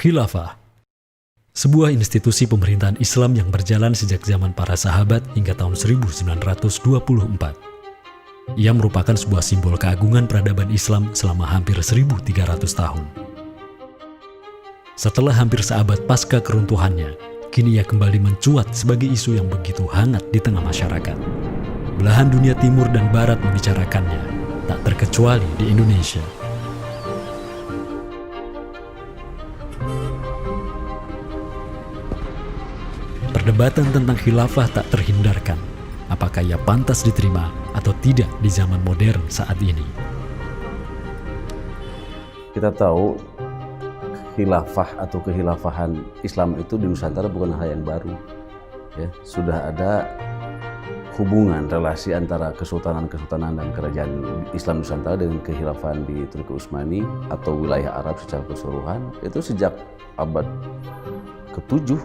Khilafah, sebuah institusi pemerintahan Islam yang berjalan sejak zaman para sahabat hingga tahun 1924. Ia merupakan sebuah simbol keagungan peradaban Islam selama hampir 1.300 tahun. Setelah hampir seabad pasca keruntuhannya, kini ia kembali mencuat sebagai isu yang begitu hangat di tengah masyarakat. Belahan dunia timur dan barat membicarakannya, tak terkecuali di Indonesia. Perdebatan tentang khilafah tak terhindarkan. Apakah ia pantas diterima atau tidak di zaman modern saat ini? Kita tahu khilafah atau kehilafahan Islam itu di Nusantara bukan hal yang baru. Ya, sudah ada hubungan relasi antara kesultanan-kesultanan dan kerajaan Islam Nusantara dengan kehilafahan di Turki Utsmani atau wilayah Arab secara keseluruhan itu sejak abad ke-7.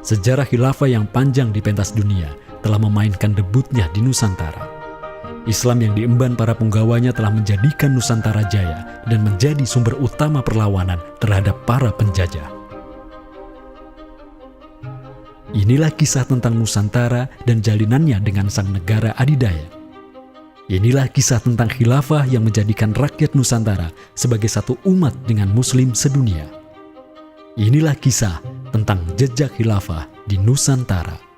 Sejarah khilafah yang panjang di pentas dunia telah memainkan debutnya di Nusantara. Islam yang diemban para punggawanya telah menjadikan Nusantara jaya dan menjadi sumber utama perlawanan terhadap para penjajah. Inilah kisah tentang Nusantara dan jalinannya dengan sang negara adidaya. Inilah kisah tentang khilafah yang menjadikan rakyat Nusantara sebagai satu umat dengan Muslim sedunia. Inilah kisah tentang jejak khilafah di Nusantara.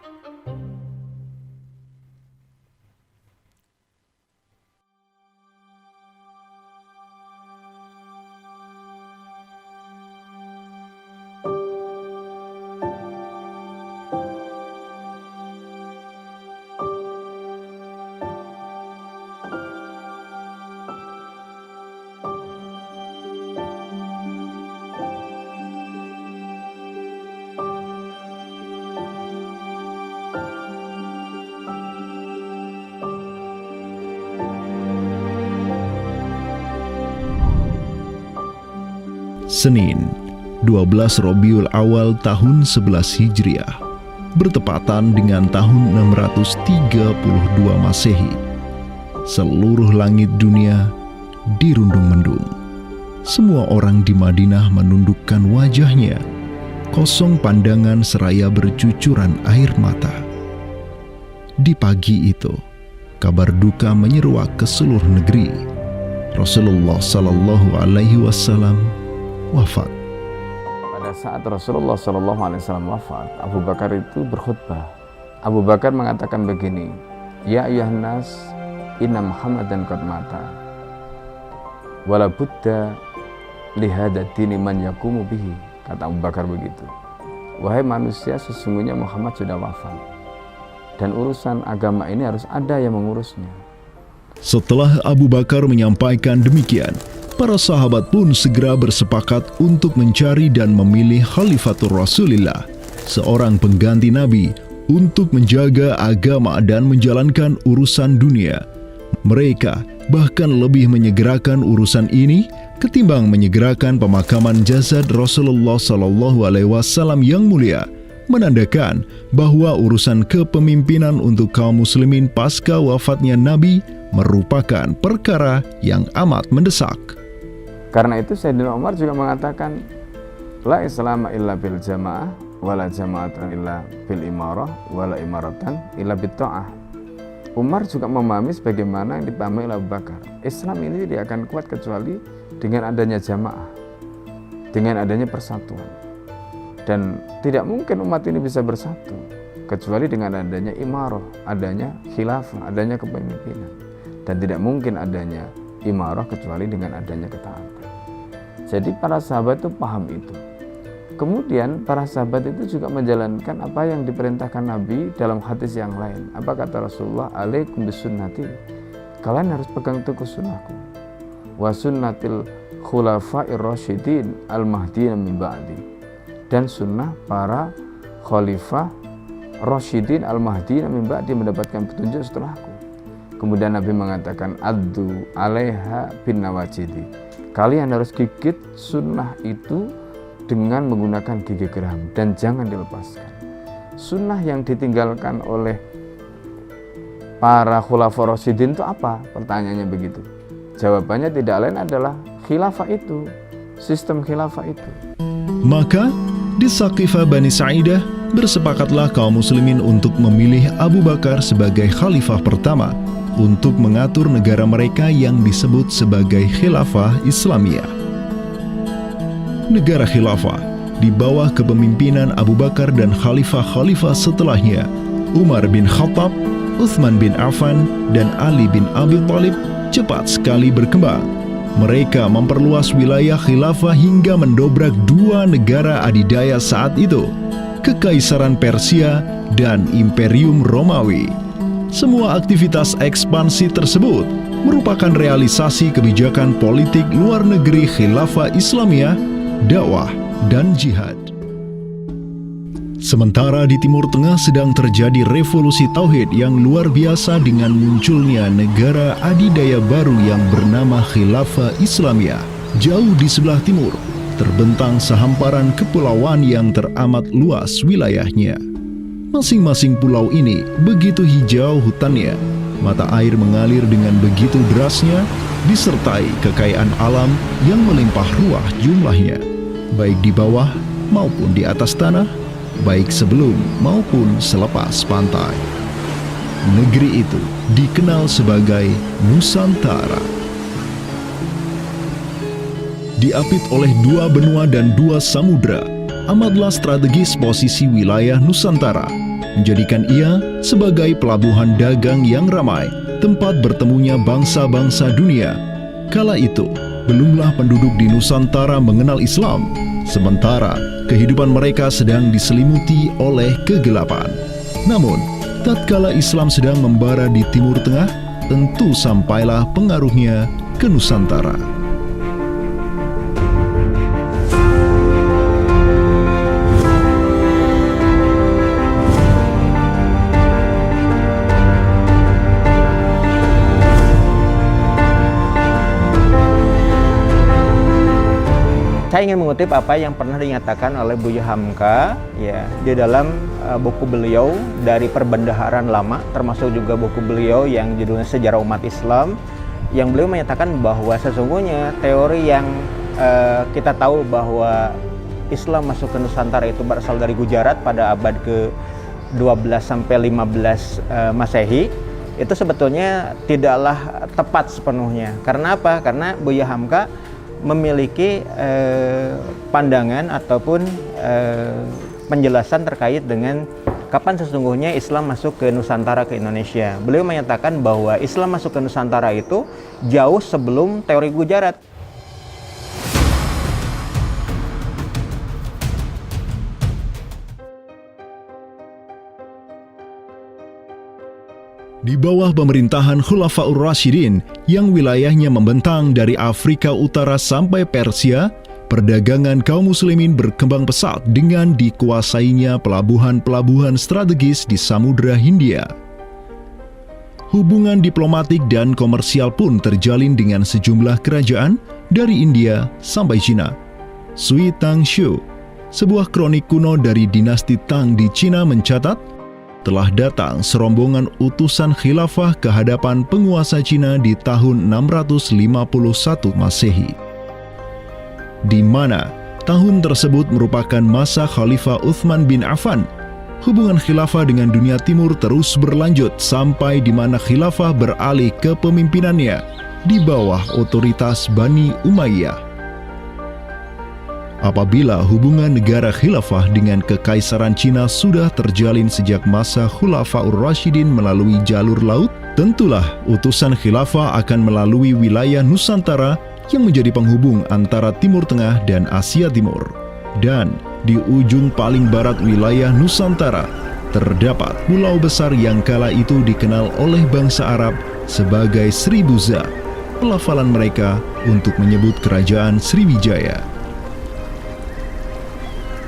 Senin, 12 Rabiul Awal tahun 11 Hijriah, bertepatan dengan tahun 632 Masehi. Seluruh langit dunia dirundung mendung. Semua orang di Madinah menundukkan wajahnya, kosong pandangan seraya bercucuran air mata. Di pagi itu, kabar duka menyeruak ke seluruh negeri. Rasulullah Sallallahu Alaihi Wasallam wafat. Pada saat Rasulullah SAW wafat, Abu Bakar itu berkhutbah. Abu Bakar mengatakan begini, Ya ayyuhan nas, inna Muhammadan qad mata. Wala budda lihada dini man yakumu bihi. Kata Abu Bakar begitu. Wahai manusia, sesungguhnya Muhammad sudah wafat. Dan urusan agama ini harus ada yang mengurusnya. Setelah Abu Bakar menyampaikan demikian, para sahabat pun segera bersepakat untuk mencari dan memilih Khalifatur Rasulillah, seorang pengganti Nabi, untuk menjaga agama dan menjalankan urusan dunia. Mereka bahkan lebih menyegerakan urusan ini ketimbang menyegerakan pemakaman jasad Rasulullah SAW yang mulia, menandakan bahwa urusan kepemimpinan untuk kaum muslimin pasca wafatnya Nabi merupakan perkara yang amat mendesak. Karena itu Sayyidina Umar juga mengatakan, La islama illa bil jamaah, wala jama'atan illa bil imarah, wala imaratan illa bit ta'ah. Umar juga memahami sebagaimana yang dipahami oleh Abu Bakar. Islam ini tidak akan kuat kecuali dengan adanya jamaah, dengan adanya persatuan. Dan tidak mungkin umat ini bisa bersatu kecuali dengan adanya imarah, adanya khilafah, adanya kepemimpinan. Dan tidak mungkin adanya imarah kecuali dengan adanya ketaatan. Jadi para sahabat itu paham itu. Kemudian para sahabat itu juga menjalankan apa yang diperintahkan Nabi dalam hadis yang lain. Apa kata Rasulullah? Alaikum bisunnati. Kalian harus pegang teguh sunnahku. Wa sunnatil khulafa'ir rasyidin al-mahdiyyin min ba'di. Dan sunnah para khalifah rasyidin al-mahdiyyin min ba'di, mendapatkan petunjuk setelahku. Kemudian Nabi mengatakan, Addu alaiha bin nawajidi. Kalian harus gigit sunnah itu dengan menggunakan gigi geram dan jangan dilepaskan. sunnah yang ditinggalkan oleh para khulafaur rasyidin itu apa? Pertanyaannya begitu. Jawabannya tidak lain adalah khilafah itu, sistem khilafah itu. Maka di Saqifah Bani Sa'idah bersepakatlah kaum muslimin untuk memilih Abu Bakar sebagai khalifah pertama untuk mengatur negara mereka yang disebut sebagai khilafah Islamiyah. Negara khilafah di bawah kepemimpinan Abu Bakar dan khalifah-khalifah setelahnya, Umar bin Khattab, Utsman bin Affan, dan Ali bin Abi Thalib cepat sekali berkembang. Mereka memperluas wilayah khilafah hingga mendobrak dua negara adidaya saat itu, Kekaisaran Persia dan Imperium Romawi. Semua aktivitas ekspansi tersebut merupakan realisasi kebijakan politik luar negeri khilafah Islamiyah, dakwah, dan jihad. Sementara di Timur Tengah sedang terjadi revolusi tauhid yang luar biasa dengan munculnya negara adidaya baru yang bernama Khilafah Islamiyah. Jauh di sebelah timur, terbentang sehamparan kepulauan yang teramat luas wilayahnya. Masing-masing pulau ini begitu hijau hutannya, mata air mengalir dengan begitu derasnya, disertai kekayaan alam yang melimpah ruah jumlahnya, baik di bawah maupun di atas tanah, baik sebelum maupun selepas pantai. Negeri itu dikenal sebagai Nusantara. Diapit oleh dua benua dan dua samudra, amatlah strategis posisi wilayah Nusantara, menjadikan ia sebagai pelabuhan dagang yang ramai, tempat bertemunya bangsa-bangsa dunia. Kala itu, belumlah penduduk di Nusantara mengenal Islam, sementara kehidupan mereka sedang diselimuti oleh kegelapan. Namun, tatkala Islam sedang membara di Timur Tengah, tentu sampailah pengaruhnya ke Nusantara. Saya ingin mengutip apa yang pernah dinyatakan oleh Buya Hamka ya di dalam buku beliau dari Perbendaharaan Lama, termasuk juga buku beliau yang judulnya Sejarah Umat Islam, yang beliau menyatakan bahwa sesungguhnya teori yang kita tahu bahwa Islam masuk ke Nusantara itu berasal dari Gujarat pada abad ke-12 sampai 15 Masehi, itu sebetulnya tidaklah tepat sepenuhnya. Karena apa? Karena Buya Hamka memiliki pandangan ataupun penjelasan terkait dengan kapan sesungguhnya Islam masuk ke Nusantara, ke Indonesia. Beliau menyatakan bahwa Islam masuk ke Nusantara itu jauh sebelum teori Gujarat. Di bawah pemerintahan Khulafaur Rasyidin yang wilayahnya membentang dari Afrika Utara sampai Persia, perdagangan kaum muslimin berkembang pesat dengan dikuasainya pelabuhan-pelabuhan strategis di Samudra Hindia. Hubungan diplomatik dan komersial pun terjalin dengan sejumlah kerajaan dari India sampai Cina. Sui Tangshu, sebuah kronik kuno dari dinasti Tang di Cina mencatat, telah datang serombongan utusan khilafah ke hadapan penguasa Cina di tahun 651 Masehi, di mana tahun tersebut merupakan masa Khalifah Utsman bin Affan. Hubungan khilafah dengan dunia timur terus berlanjut sampai di mana khilafah beralih ke pemimpinannya di bawah otoritas Bani Umayyah. Apabila hubungan negara khilafah dengan kekaisaran Cina sudah terjalin sejak masa Khulafaur Rasyidin melalui jalur laut, tentulah utusan khilafah akan melalui wilayah Nusantara yang menjadi penghubung antara Timur Tengah dan Asia Timur. Dan di ujung paling barat wilayah Nusantara, terdapat pulau besar yang kala itu dikenal oleh bangsa Arab sebagai Sribuza, pelafalan mereka untuk menyebut kerajaan Sriwijaya.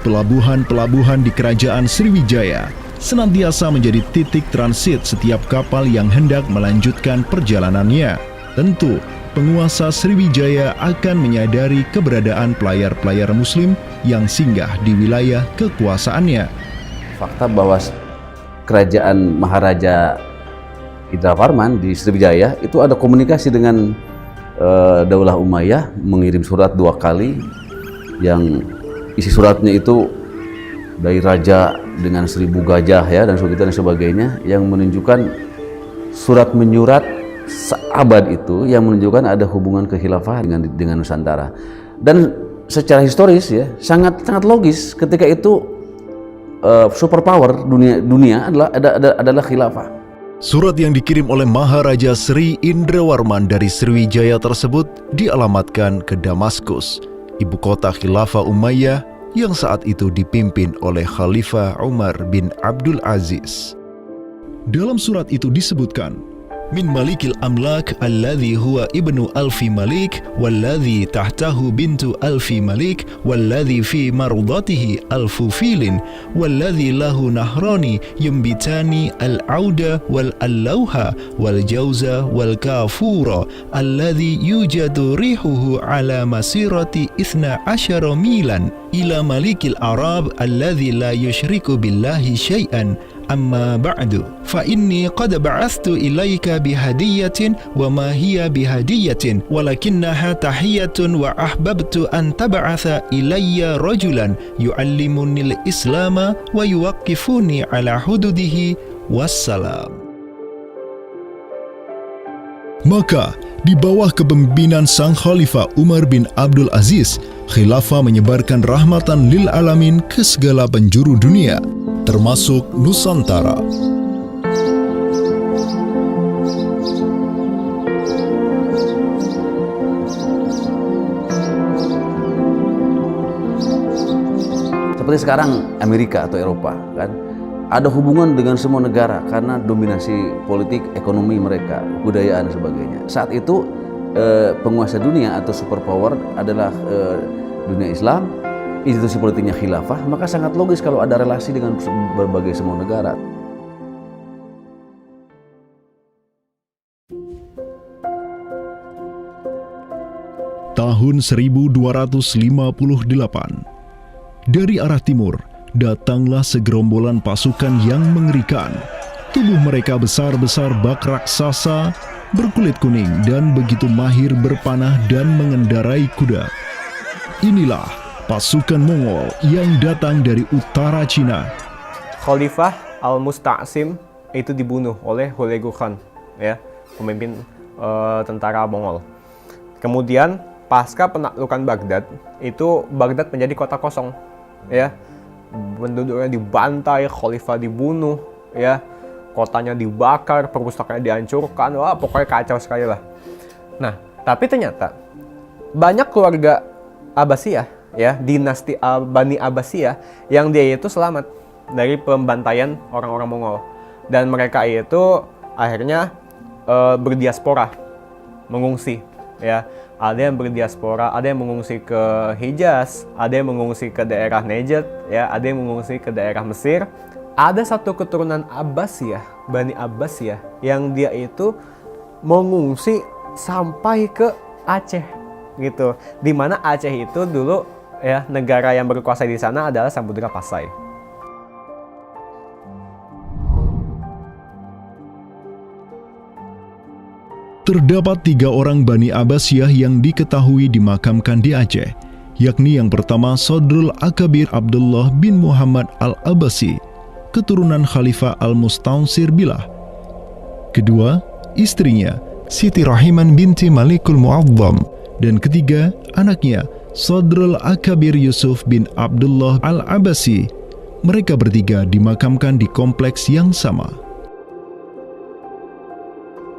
Pelabuhan-pelabuhan di kerajaan Sriwijaya senantiasa menjadi titik transit setiap kapal yang hendak melanjutkan perjalanannya. Tentu, penguasa Sriwijaya akan menyadari keberadaan pelayar-pelayar muslim yang singgah di wilayah kekuasaannya. fakta bahwa kerajaan Maharaja Indraparman di Sriwijaya itu ada komunikasi dengan Daulah Umayyah, mengirim surat 2 kali yang isi suratnya itu dari raja dengan 1000 gajah ya dan sebagainya, yang menunjukkan surat menyurat seabad itu yang menunjukkan ada hubungan kekhilafahan dengan Nusantara. Dan secara historis ya sangat logis ketika itu superpower dunia adalah khilafah. Surat yang dikirim oleh Maharaja Sri Indrawarman dari Sriwijaya tersebut dialamatkan ke Damaskus, ibu kota Khilafah Umayyah yang saat itu dipimpin oleh Khalifah Umar bin Abdul Aziz. Dalam surat itu disebutkan, min malikil amlak alladhi huwa ibnu alfi malik walladhi tahtahu bintu alfi malik walladhi fi marudatihi alfu filin walladhi lahu nahrani yumbitani al-auda wal-allawha wal-jawza wal-kafura alladhi yujadu rihuhu ala masirati 12 milan ila malikil arab alladhi la yushriku billahi syai'an. Amma ba'du, fa inni qad ba'athtu ilaika bihadiyatin wa ma hiya bihadiyatin walakinnaha tahiyatun wa ahbabtu an tab'atha ilayya rajulan yu'allimuni al-islama wa yuwaqqifuni ala hududihi wassalam. Maka di bawah kepemimpinan sang Khalifah Umar bin Abdul Aziz, khilafah menyebarkan rahmatan lil alamin ke segala penjuru dunia, termasuk Nusantara. Seperti sekarang Amerika atau Eropa kan, ada hubungan dengan semua negara karena dominasi politik, ekonomi mereka, kebudayaan dan sebagainya. Saat itu penguasa dunia atau superpower adalah dunia Islam, institusi politiknya khilafah, maka sangat logis kalau ada relasi dengan berbagai semua negara. Tahun 1258, dari arah timur datanglah segerombolan pasukan yang mengerikan. Tubuh mereka besar-besar bak raksasa, berkulit kuning dan begitu mahir berpanah dan mengendarai kuda. Inilah pasukan Mongol yang datang dari utara Cina. Khalifah Al-Musta'sim itu dibunuh oleh Hulagu Khan, ya, pemimpin tentara Mongol. Kemudian pasca penaklukan Baghdad, itu Baghdad menjadi kota kosong, ya. Penduduknya dibantai, khalifah dibunuh, ya. Kotanya dibakar, perpustakaannya dihancurkan, wah pokoknya kacau sekali lah. Nah, tapi ternyata banyak keluarga Abbasiyah, ya, dinasti Bani Abbasiyah yang dia itu selamat dari pembantaian orang-orang Mongol, dan mereka itu akhirnya berdiaspora, mengungsi, ya. Ada yang berdiaspora, ada yang mengungsi ke Hijaz, ada yang mengungsi ke daerah Najd, ya, ada yang mengungsi ke daerah Mesir. Ada satu keturunan Abbasiyah, Bani Abbasiyah, yang dia itu mengungsi sampai ke Aceh, gitu. Di mana Aceh itu dulu, ya, negara yang berkuasa di sana adalah Samudra Pasai. Terdapat 3 orang Bani Abbasiyah yang diketahui dimakamkan di Aceh, yakni yang pertama Sodrul Akabir Abdullah bin Muhammad Al-Abbasi, keturunan Khalifah Al-Mustaunsir Billah. Kedua, istrinya Siti Rahiman binti Malikul Mu'azzam, dan ketiga, anaknya Sodrul Akabir Yusuf bin Abdullah Al-Abbasi. Mereka bertiga dimakamkan di kompleks yang sama.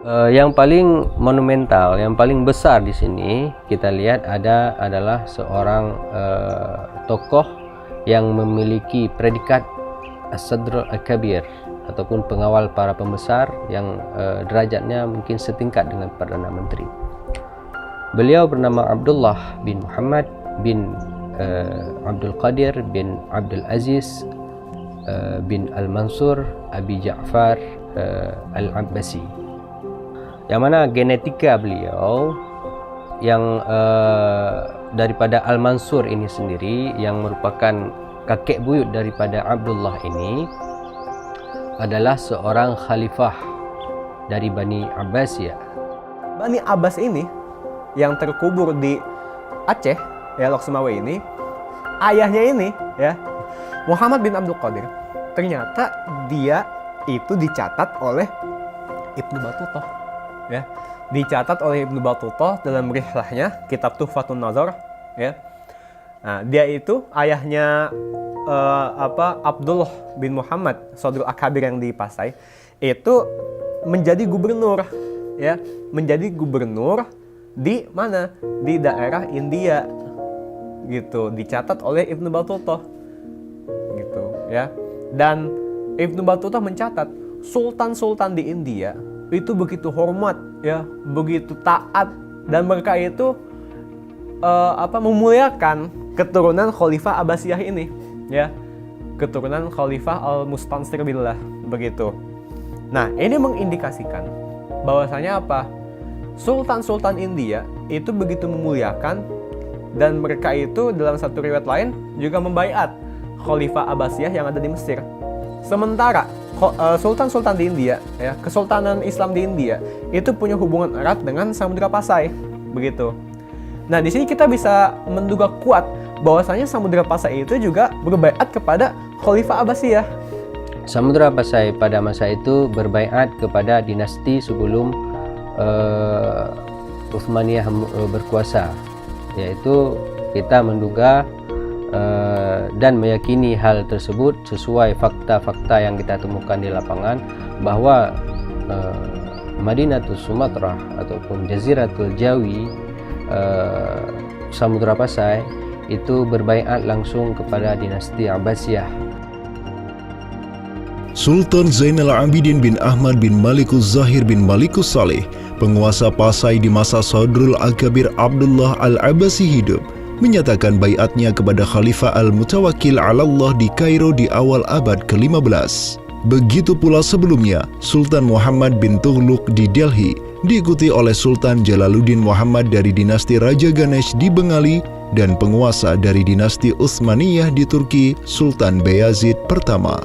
Yang paling monumental, yang paling besar di sini kita lihat adalah seorang tokoh yang memiliki predikat As-Sadr Al-Kabir ataupun pengawal para pembesar yang derajatnya mungkin setingkat dengan Perdana Menteri. Beliau bernama Abdullah bin Muhammad bin Abdul Qadir bin Abdul Aziz bin Al-Mansur Abi Ja'far Al-Abbasi, yang mana genetika beliau yang daripada Al-Mansur ini sendiri yang merupakan kakek buyut daripada Abdullah ini adalah seorang khalifah dari Bani Abbasiyah. Bani Abbas ini yang terkubur di Aceh, ya, Lok Sumawe ini, ayahnya ini, ya, Muhammad bin Abdul Qadir, ternyata dia itu dicatat oleh Ibnu Battuta, ya, dicatat oleh Ibnu Battuta dalam rihlahnya kitab Tuhfatun Nazar, ya. Nah, dia itu ayahnya Abdullah bin Muhammad Sodrul Akabir yang di Pasai itu menjadi gubernur, ya, menjadi gubernur di mana, di daerah India gitu, dicatat oleh Ibnu Battuta gitu, ya. Dan Ibnu Battuta mencatat sultan-sultan di India itu begitu hormat, ya, begitu taat, dan mereka itu memuliakan keturunan Khalifah Abbasiyah ini, ya, keturunan Khalifah Al-Mustansir billah, begitu. Nah, ini mengindikasikan bahwasanya apa? Sultan-sultan India itu begitu memuliakan, dan mereka itu dalam satu riwayat lain juga membaiat Khalifah Abbasiyah yang ada di Mesir. Sementara sultan-sultan di India, ya, kesultanan Islam di India itu punya hubungan erat dengan Samudra Pasai, begitu. Nah, di sini kita bisa menduga kuat bahwasanya Samudra Pasai itu juga berbaiat kepada Khalifah Abbasiyah. Samudra Pasai pada masa itu berbaiat kepada dinasti sebelum Utsmaniyah berkuasa, yaitu kita menduga dan meyakini hal tersebut sesuai fakta-fakta yang kita temukan di lapangan bahwa Madinatul Sumatera ataupun Jaziratul Jawi, Samudra Pasai itu berbaiat langsung kepada dinasti Abbasiyah. Sultan Zainal Abidin bin Ahmad bin Malikus Zahir bin Malikus Saleh, penguasa Pasai di masa Sodrul Akabir Abdullah Al-Abbasi hidup, menyatakan baiatnya kepada Khalifah Al-Mutawakkil 'alallah di Kairo di awal abad ke-15. Begitu pula sebelumnya, Sultan Muhammad bin Tughluk di Delhi diikuti oleh Sultan Jalaluddin Muhammad dari dinasti Raja Ganesh di Bengali dan penguasa dari dinasti Utsmaniyah di Turki, Sultan Bayazid pertama.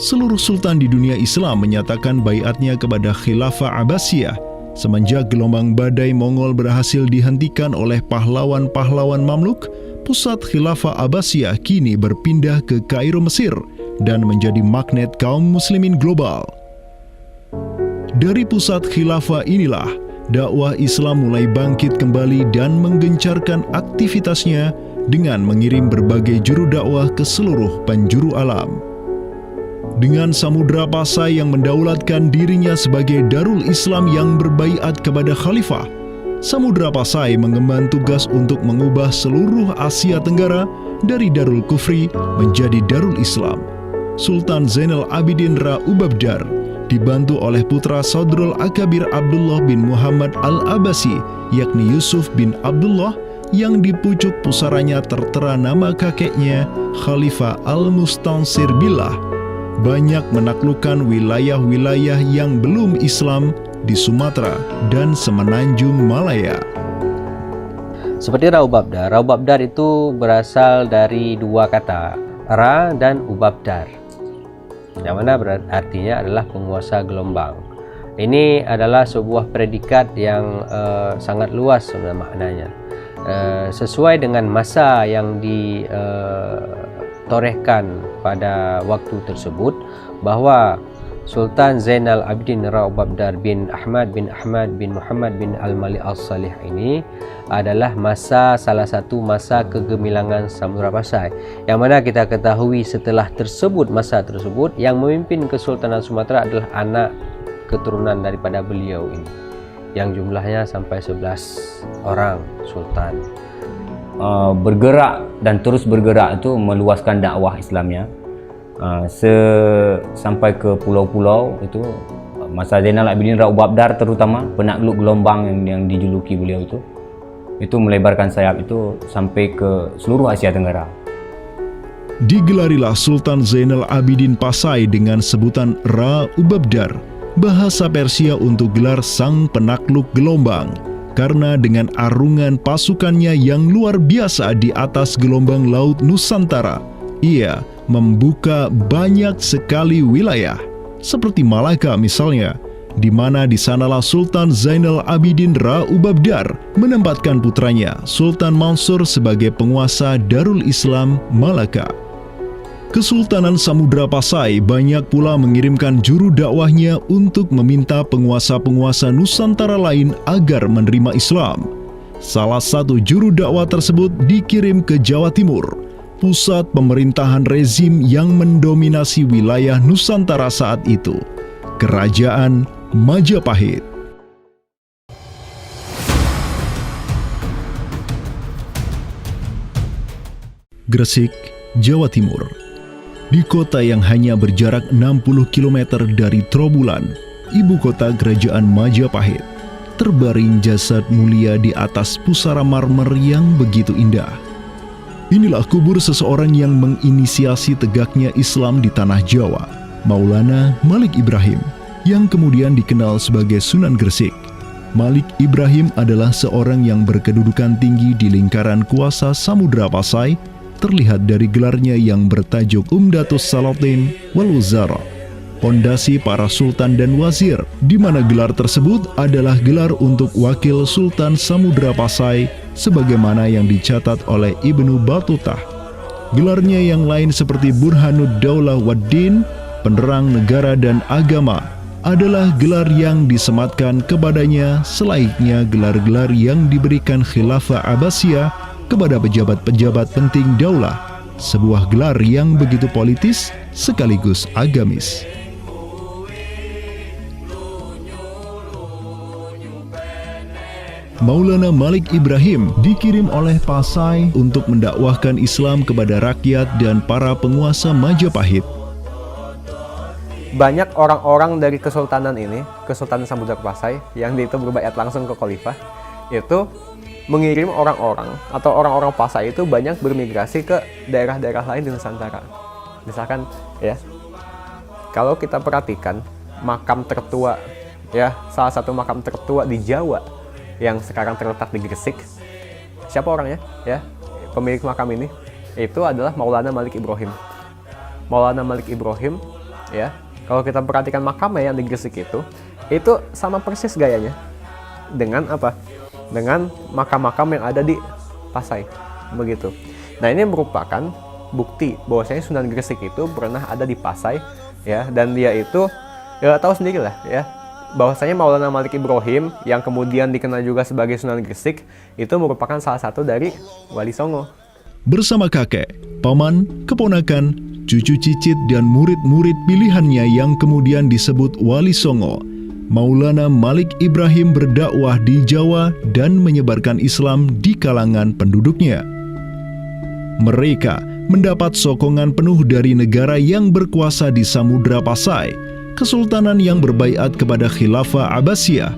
Seluruh sultan di dunia Islam menyatakan baiatnya kepada Khilafah Abbasiyah semenjak gelombang badai Mongol berhasil dihentikan oleh pahlawan-pahlawan Mamluk. Pusat Khilafah Abbasiyah kini berpindah ke Kairo, Mesir, dan menjadi magnet kaum muslimin global. Dari pusat khilafah inilah dakwah Islam mulai bangkit kembali dan menggencarkan aktivitasnya dengan mengirim berbagai juru dakwah ke seluruh penjuru alam. Dengan Samudra Pasai yang mendaulatkan dirinya sebagai Darul Islam yang berbaiat kepada Khalifah, Samudra Pasai mengemban tugas untuk mengubah seluruh Asia Tenggara dari Darul Kufri menjadi Darul Islam. Sultan Zainal Abidin Ra Ubabdar dibantu oleh putra Sodrul Akabir Abdullah bin Muhammad Al-Abbasi, yakni Yusuf bin Abdullah, yang di pucuk pusaranya tertera nama kakeknya Khalifah Al-Mustansir billah, banyak menaklukkan wilayah-wilayah yang belum Islam di Sumatera dan Semenanjung Malaya. Seperti Ra Ubabdar. Ra Ubabdar itu berasal dari dua kata, Ra dan Ubabdar, yang mana artinya adalah penguasa gelombang. Ini adalah sebuah predikat yang sangat luas sebenarnya maknanya. Sesuai dengan masa yang ditorehkan pada waktu tersebut, bahwa Sultan Zainal Abidin Ra Ubabdar bin Ahmad bin Muhammad bin Al-Malik Al-Salih ini adalah salah satu masa kegemilangan Samudra Pasai, yang mana kita ketahui setelah masa tersebut yang memimpin Kesultanan Sumatera adalah anak keturunan daripada beliau ini, yang jumlahnya sampai 11 orang sultan. Bergerak dan terus bergerak itu meluaskan dakwah Islamnya sampai ke pulau-pulau. Itu masa Zainal Abidin Ra Ubabdar, terutama penakluk gelombang yang dijuluki beliau itu melebarkan sayap itu sampai ke seluruh Asia Tenggara. Digelarilah Sultan Zainal Abidin Pasai dengan sebutan Ra Ubabdar, bahasa Persia untuk gelar sang penakluk gelombang, karena dengan arungan pasukannya yang luar biasa di atas gelombang laut Nusantara, ia membuka banyak sekali wilayah, seperti Malaka misalnya, di mana di sanalah Sultan Zainal Abidin Ra Ubabdar menempatkan putranya Sultan Mansur sebagai penguasa Darul Islam Malaka. Kesultanan Samudra Pasai banyak pula mengirimkan juru dakwahnya untuk meminta penguasa-penguasa Nusantara lain agar menerima Islam. Salah satu juru dakwah tersebut dikirim ke Jawa Timur, pusat pemerintahan rezim yang mendominasi wilayah Nusantara saat itu, Kerajaan Majapahit. Gresik, Jawa Timur. Di kota yang hanya berjarak 60 km dari Trowulan, ibu kota Kerajaan Majapahit, terbaring jasad mulia di atas pusara marmer yang begitu indah. Inilah kubur seseorang yang menginisiasi tegaknya Islam di tanah Jawa, Maulana Malik Ibrahim, yang kemudian dikenal sebagai Sunan Gresik. Malik Ibrahim adalah seorang yang berkedudukan tinggi di lingkaran kuasa Samudra Pasai, terlihat dari gelarnya yang bertajuk Umdatus Salatin wal Wuzara, pondasi para sultan dan wazir, di mana gelar tersebut adalah gelar untuk wakil Sultan Samudra Pasai sebagaimana yang dicatat oleh Ibnu Battuta. Gelarnya yang lain seperti Burhanud Daulah Waddin, penerang negara dan agama, adalah gelar yang disematkan kepadanya selayaknya gelar-gelar yang diberikan Khilafah Abbasiyah kepada pejabat-pejabat penting daulah, sebuah gelar yang begitu politis sekaligus agamis. Maulana Malik Ibrahim dikirim oleh Pasai untuk mendakwahkan Islam kepada rakyat dan para penguasa Majapahit. Banyak orang-orang dari kesultanan ini, Kesultanan Samudra Pasai, yang itu berbaiat langsung ke khalifah, itu mengirim orang-orang atau orang-orang Pasai itu banyak bermigrasi ke daerah-daerah lain di Nusantara. Misalkan ya, kalau kita perhatikan makam tertua ya, salah satu makam tertua di Jawa yang sekarang terletak di Gresik, siapa orangnya ya? Pemilik makam ini itu adalah Maulana Malik Ibrahim. Maulana Malik Ibrahim ya, kalau kita perhatikan makamnya yang di Gresik itu sama persis gayanya dengan apa? Dengan makam-makam yang ada di Pasai, begitu. Nah, ini merupakan bukti bahwasanya Sunan Gresik itu pernah ada di Pasai, ya, dan dia itu ya tahu sendiri lah, ya, bahwasanya Maulana Malik Ibrahim yang kemudian dikenal juga sebagai Sunan Gresik itu merupakan salah satu dari Wali Songo. Bersama kakek, paman, keponakan, cucu cicit dan murid-murid pilihannya yang kemudian disebut Wali Songo, Maulana Malik Ibrahim berdakwah di Jawa dan menyebarkan Islam di kalangan penduduknya. Mereka mendapat sokongan penuh dari negara yang berkuasa di Samudra Pasai, kesultanan yang berbaiat kepada Khilafah Abbasiyah.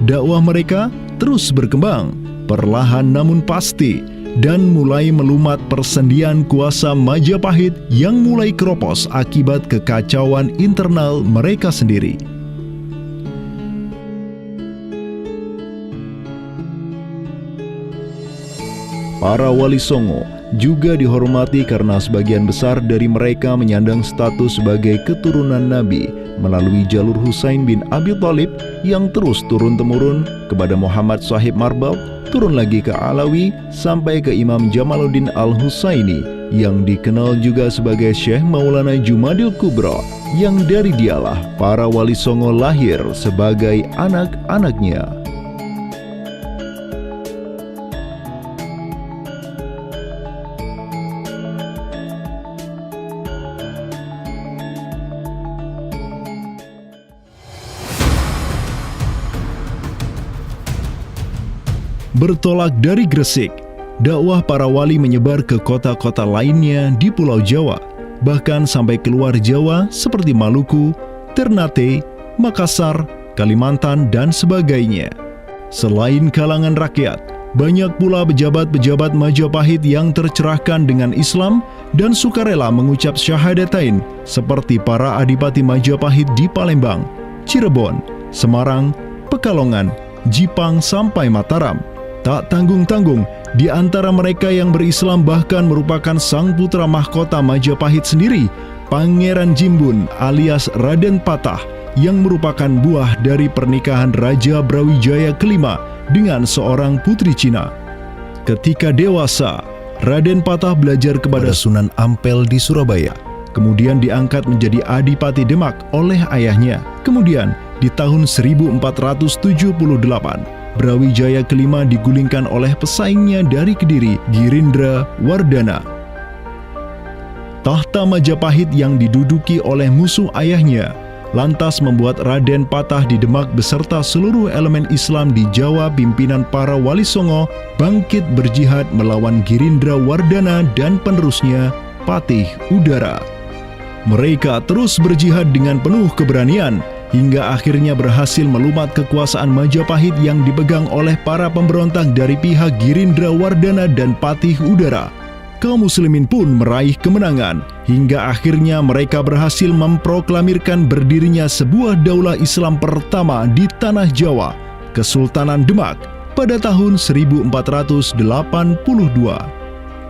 Dakwah mereka terus berkembang, perlahan namun pasti, dan mulai melumat persendian kuasa Majapahit yang mulai keropos akibat kekacauan internal mereka sendiri. Para Wali Songo juga dihormati karena sebagian besar dari mereka menyandang status sebagai keturunan Nabi melalui jalur Husain bin Abi Thalib yang terus turun-temurun kepada Muhammad Sahib Marbal, turun lagi ke Alawi sampai ke Imam Jamaluddin Al-Husaini yang dikenal juga sebagai Syekh Maulana Jumadil Kubra, yang dari dialah para Wali Songo lahir sebagai anak-anaknya. Bertolak dari Gresik, dakwah para wali menyebar ke kota-kota lainnya di Pulau Jawa, bahkan sampai keluar Jawa seperti Maluku, Ternate, Makassar, Kalimantan, dan sebagainya. Selain kalangan rakyat, banyak pula pejabat-pejabat Majapahit yang tercerahkan dengan Islam dan sukarela mengucap syahadatain, seperti para adipati Majapahit di Palembang, Cirebon, Semarang, Pekalongan, Jipang sampai Mataram. Tak tanggung-tanggung, di antara mereka yang berislam bahkan merupakan sang putra mahkota Majapahit sendiri, Pangeran Jimbun alias Raden Patah, yang merupakan buah dari pernikahan Raja Brawijaya kelima dengan seorang putri Cina. Ketika dewasa, Raden Patah belajar kepada Sunan Ampel di Surabaya, kemudian diangkat menjadi Adipati Demak oleh ayahnya. Kemudian, di tahun 1478, Brawijaya kelima digulingkan oleh pesaingnya dari Kediri, Girindra Wardana. Tahta Majapahit yang diduduki oleh musuh ayahnya lantas membuat Raden Patah di Demak beserta seluruh elemen Islam di Jawa pimpinan para Wali Songo bangkit berjihad melawan Girindra Wardana dan penerusnya Patih Udara. Mereka terus berjihad dengan penuh keberanian hingga akhirnya berhasil melumat kekuasaan Majapahit yang dipegang oleh para pemberontak dari pihak Girindra Wardana dan Patih Udara. Kaum muslimin pun meraih kemenangan hingga akhirnya mereka berhasil memproklamirkan berdirinya sebuah daulah Islam pertama di tanah Jawa, Kesultanan Demak, pada tahun 1482.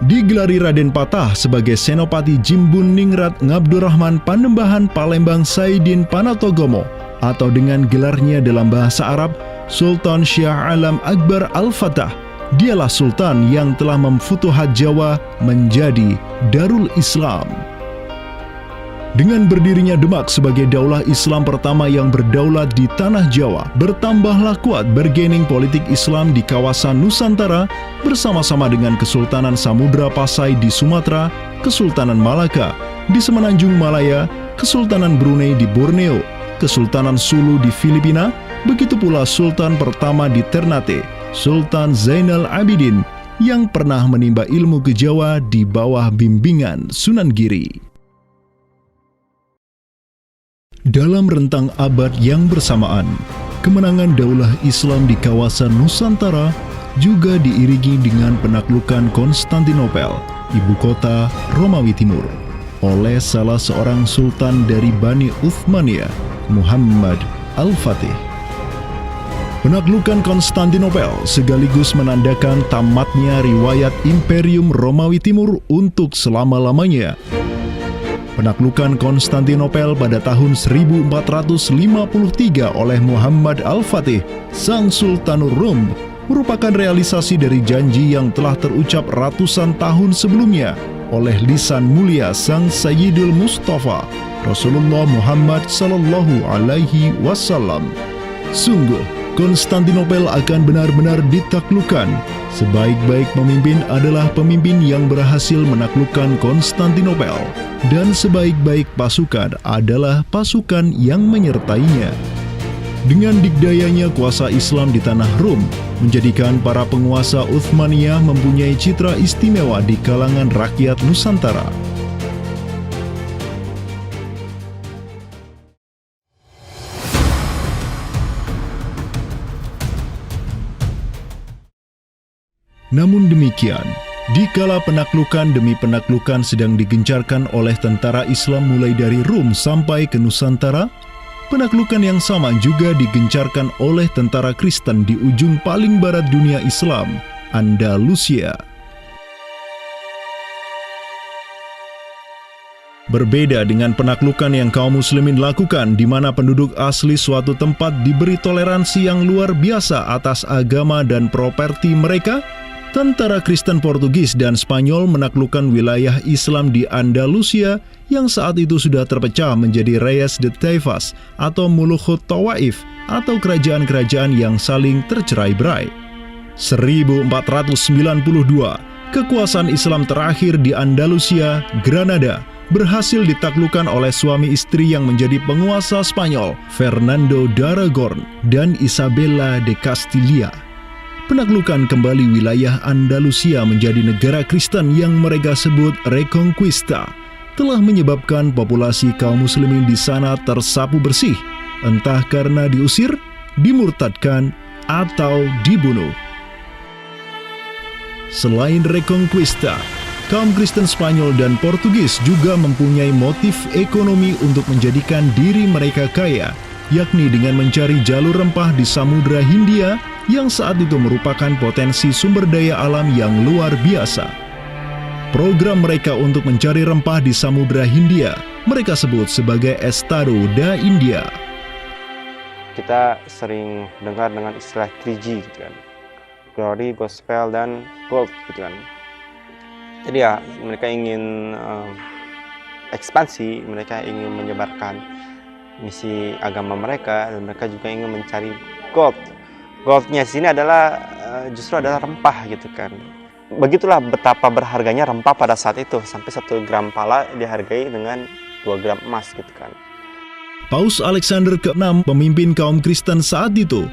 Digelari Raden Patah sebagai Senopati Jimbun Ningrat Ngabdurrahman Panembahan Palembang Saidin Panatogomo, atau dengan gelarnya dalam bahasa Arab Sultan Syah Alam Akbar Al-Fatah. Dialah sultan yang telah memfutuhat Jawa menjadi Darul Islam. Dengan berdirinya Demak sebagai daulah Islam pertama yang berdaulat di tanah Jawa, bertambahlah kuat bargaining politik Islam di kawasan Nusantara bersama-sama dengan Kesultanan Samudra Pasai di Sumatera, Kesultanan Malaka di Semenanjung Malaya, Kesultanan Brunei di Borneo, Kesultanan Sulu di Filipina, begitu pula Sultan pertama di Ternate, Sultan Zainal Abidin, yang pernah menimba ilmu ke Jawa di bawah bimbingan Sunan Giri. Dalam rentang abad yang bersamaan, kemenangan daulah Islam di kawasan Nusantara juga diiringi dengan penaklukan Konstantinopel, ibu kota Romawi Timur, oleh salah seorang sultan dari Bani Uthmaniyah, Muhammad Al-Fatih. Penaklukan Konstantinopel sekaligus menandakan tamatnya riwayat Imperium Romawi Timur untuk selama-lamanya. Penaklukan Konstantinopel pada tahun 1453 oleh Muhammad Al-Fatih, sang Sultanur Rum, merupakan realisasi dari janji yang telah terucap ratusan tahun sebelumnya oleh lisan mulia sang Sayyidul Mustafa, Rasulullah Muhammad Sallallahu Alaihi Wasallam. Sungguh, Konstantinopel akan benar-benar ditaklukkan. Sebaik-baik pemimpin adalah pemimpin yang berhasil menaklukkan Konstantinopel, dan sebaik-baik pasukan adalah pasukan yang menyertainya. Dengan dikdayanya kuasa Islam di tanah Rum, menjadikan para penguasa Uthmaniyah mempunyai citra istimewa di kalangan rakyat Nusantara. Namun demikian, dikala penaklukan demi penaklukan sedang digencarkan oleh tentara Islam mulai dari Rum sampai ke Nusantara, penaklukan yang sama juga digencarkan oleh tentara Kristen di ujung paling barat dunia Islam, Andalusia. Berbeda dengan penaklukan yang kaum muslimin lakukan di mana penduduk asli suatu tempat diberi toleransi yang luar biasa atas agama dan properti mereka, tentara Kristen Portugis dan Spanyol menaklukkan wilayah Islam di Andalusia yang saat itu sudah terpecah menjadi Reyes de Taifas atau Mulukhut Tawaif atau kerajaan-kerajaan yang saling tercerai-berai. 1492, kekuasaan Islam terakhir di Andalusia, Granada, berhasil ditaklukkan oleh suami istri yang menjadi penguasa Spanyol, Fernando de Aragon dan Isabella de Castilla. Penaklukan kembali wilayah Andalusia menjadi negara Kristen yang mereka sebut Reconquista telah menyebabkan populasi kaum muslimin di sana tersapu bersih, entah karena diusir, dimurtadkan, atau dibunuh. Selain Reconquista, kaum Kristen Spanyol dan Portugis juga mempunyai motif ekonomi untuk menjadikan diri mereka kaya, yakni dengan mencari jalur rempah di Samudra Hindia yang saat itu merupakan potensi sumber daya alam yang luar biasa. Program mereka untuk mencari rempah di Samudra Hindia mereka sebut sebagai Estado da India. Kita sering dengar dengan istilah 3G gitu kan, glory, gospel, dan gold gitu kan. Jadi ya mereka ingin ekspansi, mereka ingin menyebarkan misi agama mereka, dan mereka juga ingin mencari gold. Goldnya sini adalah justru adalah rempah gitu kan. Begitulah betapa berharganya rempah pada saat itu, sampai 1 gram pala dihargai dengan 2 gram emas gitu kan. Paus Alexander ke-6, pemimpin kaum Kristen saat itu,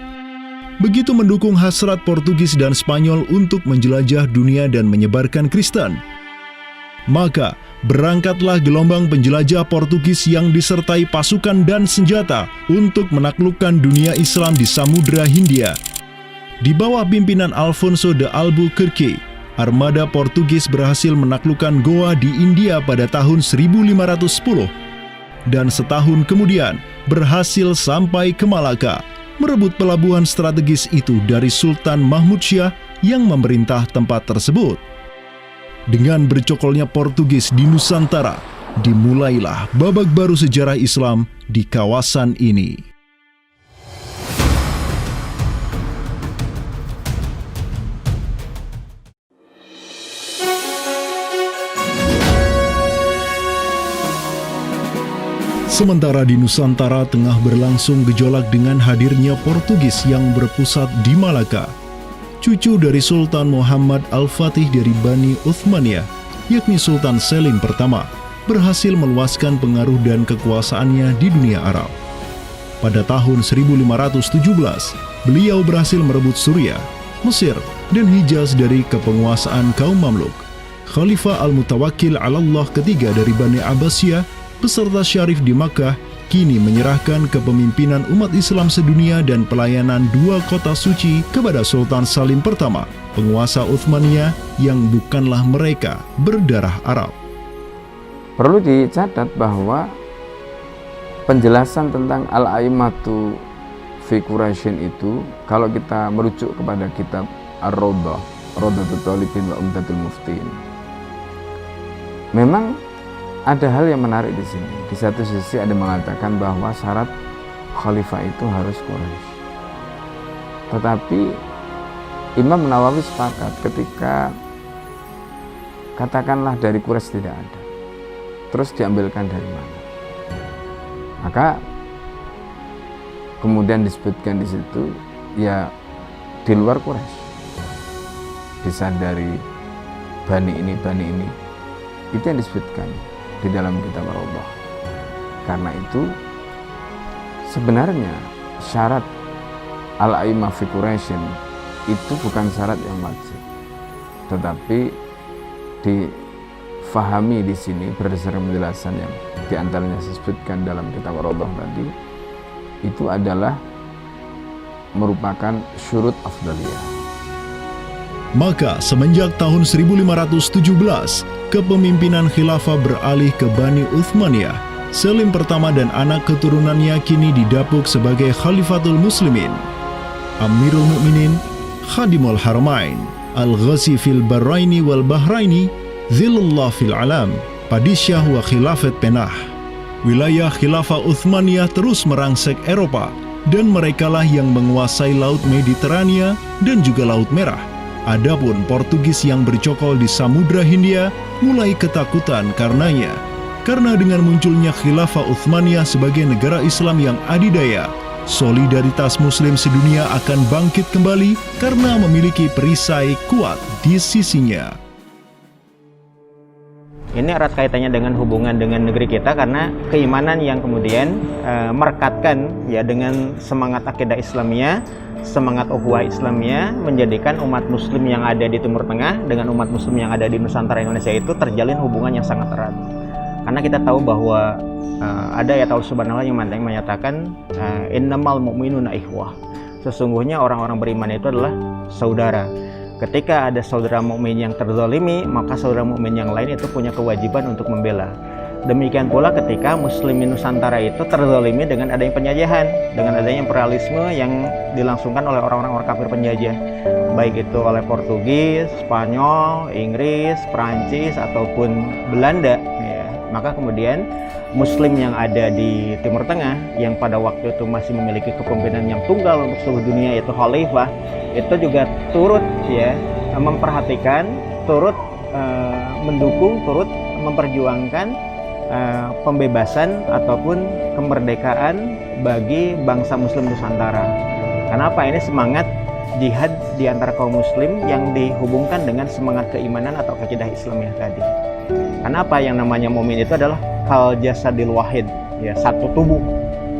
begitu mendukung hasrat Portugis dan Spanyol untuk menjelajah dunia dan menyebarkan Kristen. Maka, berangkatlah gelombang penjelajah Portugis yang disertai pasukan dan senjata untuk menaklukkan dunia Islam di Samudra Hindia. Di bawah pimpinan Alfonso de Albuquerque, armada Portugis berhasil menaklukkan Goa di India pada tahun 1510. Dan setahun kemudian berhasil sampai ke Malaka, merebut pelabuhan strategis itu dari Sultan Mahmud Syah yang memerintah tempat tersebut. Dengan bercokolnya Portugis di Nusantara, dimulailah babak baru sejarah Islam di kawasan ini. Sementara di Nusantara tengah berlangsung gejolak dengan hadirnya Portugis yang berpusat di Malaka. Cucu dari Sultan Muhammad Al-Fatih dari Bani Uthmaniyah, yakni Sultan Selim pertama, berhasil meluaskan pengaruh dan kekuasaannya di dunia Arab. Pada tahun 1517, beliau berhasil merebut Suriah, Mesir, dan Hijaz dari kepenguasaan kaum Mamluk. Khalifah Al-Mutawakkil 'alallah ketiga dari Bani Abbasiyah beserta Syarif di Makkah kini menyerahkan kepemimpinan umat Islam sedunia dan pelayanan 2 kota suci kepada Sultan Salim pertama, penguasa Uthmaniyah yang bukanlah mereka berdarah Arab. Perlu dicatat bahwa penjelasan tentang Al-A'immatu fi Quraisyin itu, kalau kita merujuk kepada kitab Ar-Rawdah, Rawdatul Talibin wa Umdatul Muftiin, memang ada hal yang menarik di sini. Di satu sisi ada mengatakan bahwa syarat khalifah itu harus Quraisy. Tetapi Imam Nawawi sepakat ketika katakanlah dari Quraisy tidak ada, terus diambilkan dari mana? Maka kemudian disebutkan di situ ya di luar Quraisy, bisa dari bani ini, itu yang disebutkan di dalam kitab Ar-Rawdah. Karena itu sebenarnya syarat al-a'immah fi Quraisyin itu bukan syarat yang wajib, tetapi difahami di sini berdasarkan penjelasan yang diantaranya disebutkan dalam kitab Ar-Rawdah tadi, itu adalah merupakan syurut afdaliyah. Maka semenjak tahun 1517, kepemimpinan khilafah beralih ke Bani Uthmaniyah. Selim pertama dan anak keturunannya kini didapuk sebagai Khalifatul Muslimin. Amirul Mukminin, Khadimul Haramain, Al-Ghazi fil Bahraini wal Bahraini, Zilullah fil Alam, Padisyah wa Khilafat Penah. Wilayah khilafah Uthmaniyah terus merangsek Eropa, dan merekalah yang menguasai Laut Mediterania dan juga Laut Merah. Adapun Portugis yang bercokol di Samudra Hindia mulai ketakutan karenanya. Karena dengan munculnya khilafah Uthmaniyah sebagai negara Islam yang adidaya, solidaritas Muslim sedunia akan bangkit kembali karena memiliki perisai kuat di sisinya. Ini erat kaitannya dengan hubungan dengan negeri kita, karena keimanan yang kemudian merekatkan ya dengan semangat akidah Islamiyah, semangat ukhuwah Islamiyah, menjadikan umat Muslim yang ada di Timur Tengah dengan umat Muslim yang ada di Nusantara Indonesia itu terjalin hubungan yang sangat erat. Karena kita tahu bahwa ada ayat Allah Subhanahu wa Ta'ala yang menyatakan innamal mu'minuna ikhwah. Sesungguhnya orang-orang beriman itu adalah saudara. Ketika ada saudara mukmin yang terzalimi, maka saudara mukmin yang lain itu punya kewajiban untuk membela. Demikian pula ketika Muslimin Nusantara itu terzalimi dengan adanya penjajahan, dengan adanya imperialisme yang dilangsungkan oleh orang-orang kafir penjajah, baik itu oleh Portugis, Spanyol, Inggris, Perancis ataupun Belanda. Ya. Maka kemudian Muslim yang ada di Timur Tengah yang pada waktu itu masih memiliki kepemimpinan yang tunggal untuk seluruh dunia, yaitu khalifah, itu juga turut ya memperhatikan, turut mendukung, turut memperjuangkan pembebasan ataupun kemerdekaan bagi bangsa Muslim Nusantara. Kenapa? Ini semangat jihad di antara kaum Muslim yang dihubungkan dengan semangat keimanan atau akidah Islamiyah tadi. Kenapa? Yang namanya mukmin itu adalah kal jasadil wahid, ya, satu tubuh.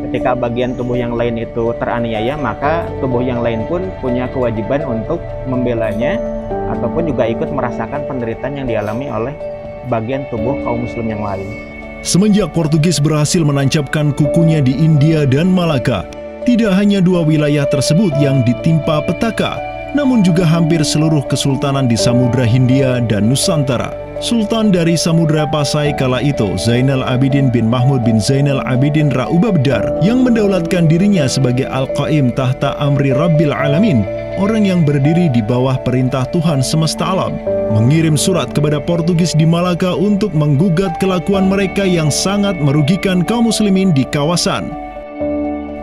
Ketika bagian tubuh yang lain itu teraniaya, maka tubuh yang lain pun punya kewajiban untuk membelanya ataupun juga ikut merasakan penderitaan yang dialami oleh bagian tubuh kaum Muslim yang lain. Semenjak Portugis berhasil menancapkan kukunya di India dan Malaka, tidak hanya dua wilayah tersebut yang ditimpa petaka, namun juga hampir seluruh kesultanan di Samudra Hindia dan Nusantara. Sultan dari Samudra Pasai kala itu, Zainal Abidin bin Mahmud bin Zainal Abidin Ra Ubabdar, yang mendaulatkan dirinya sebagai Al-Qaim tahta Amri Rabbil Alamin, orang yang berdiri di bawah perintah Tuhan semesta alam, mengirim surat kepada Portugis di Malaka untuk menggugat kelakuan mereka yang sangat merugikan kaum muslimin di kawasan.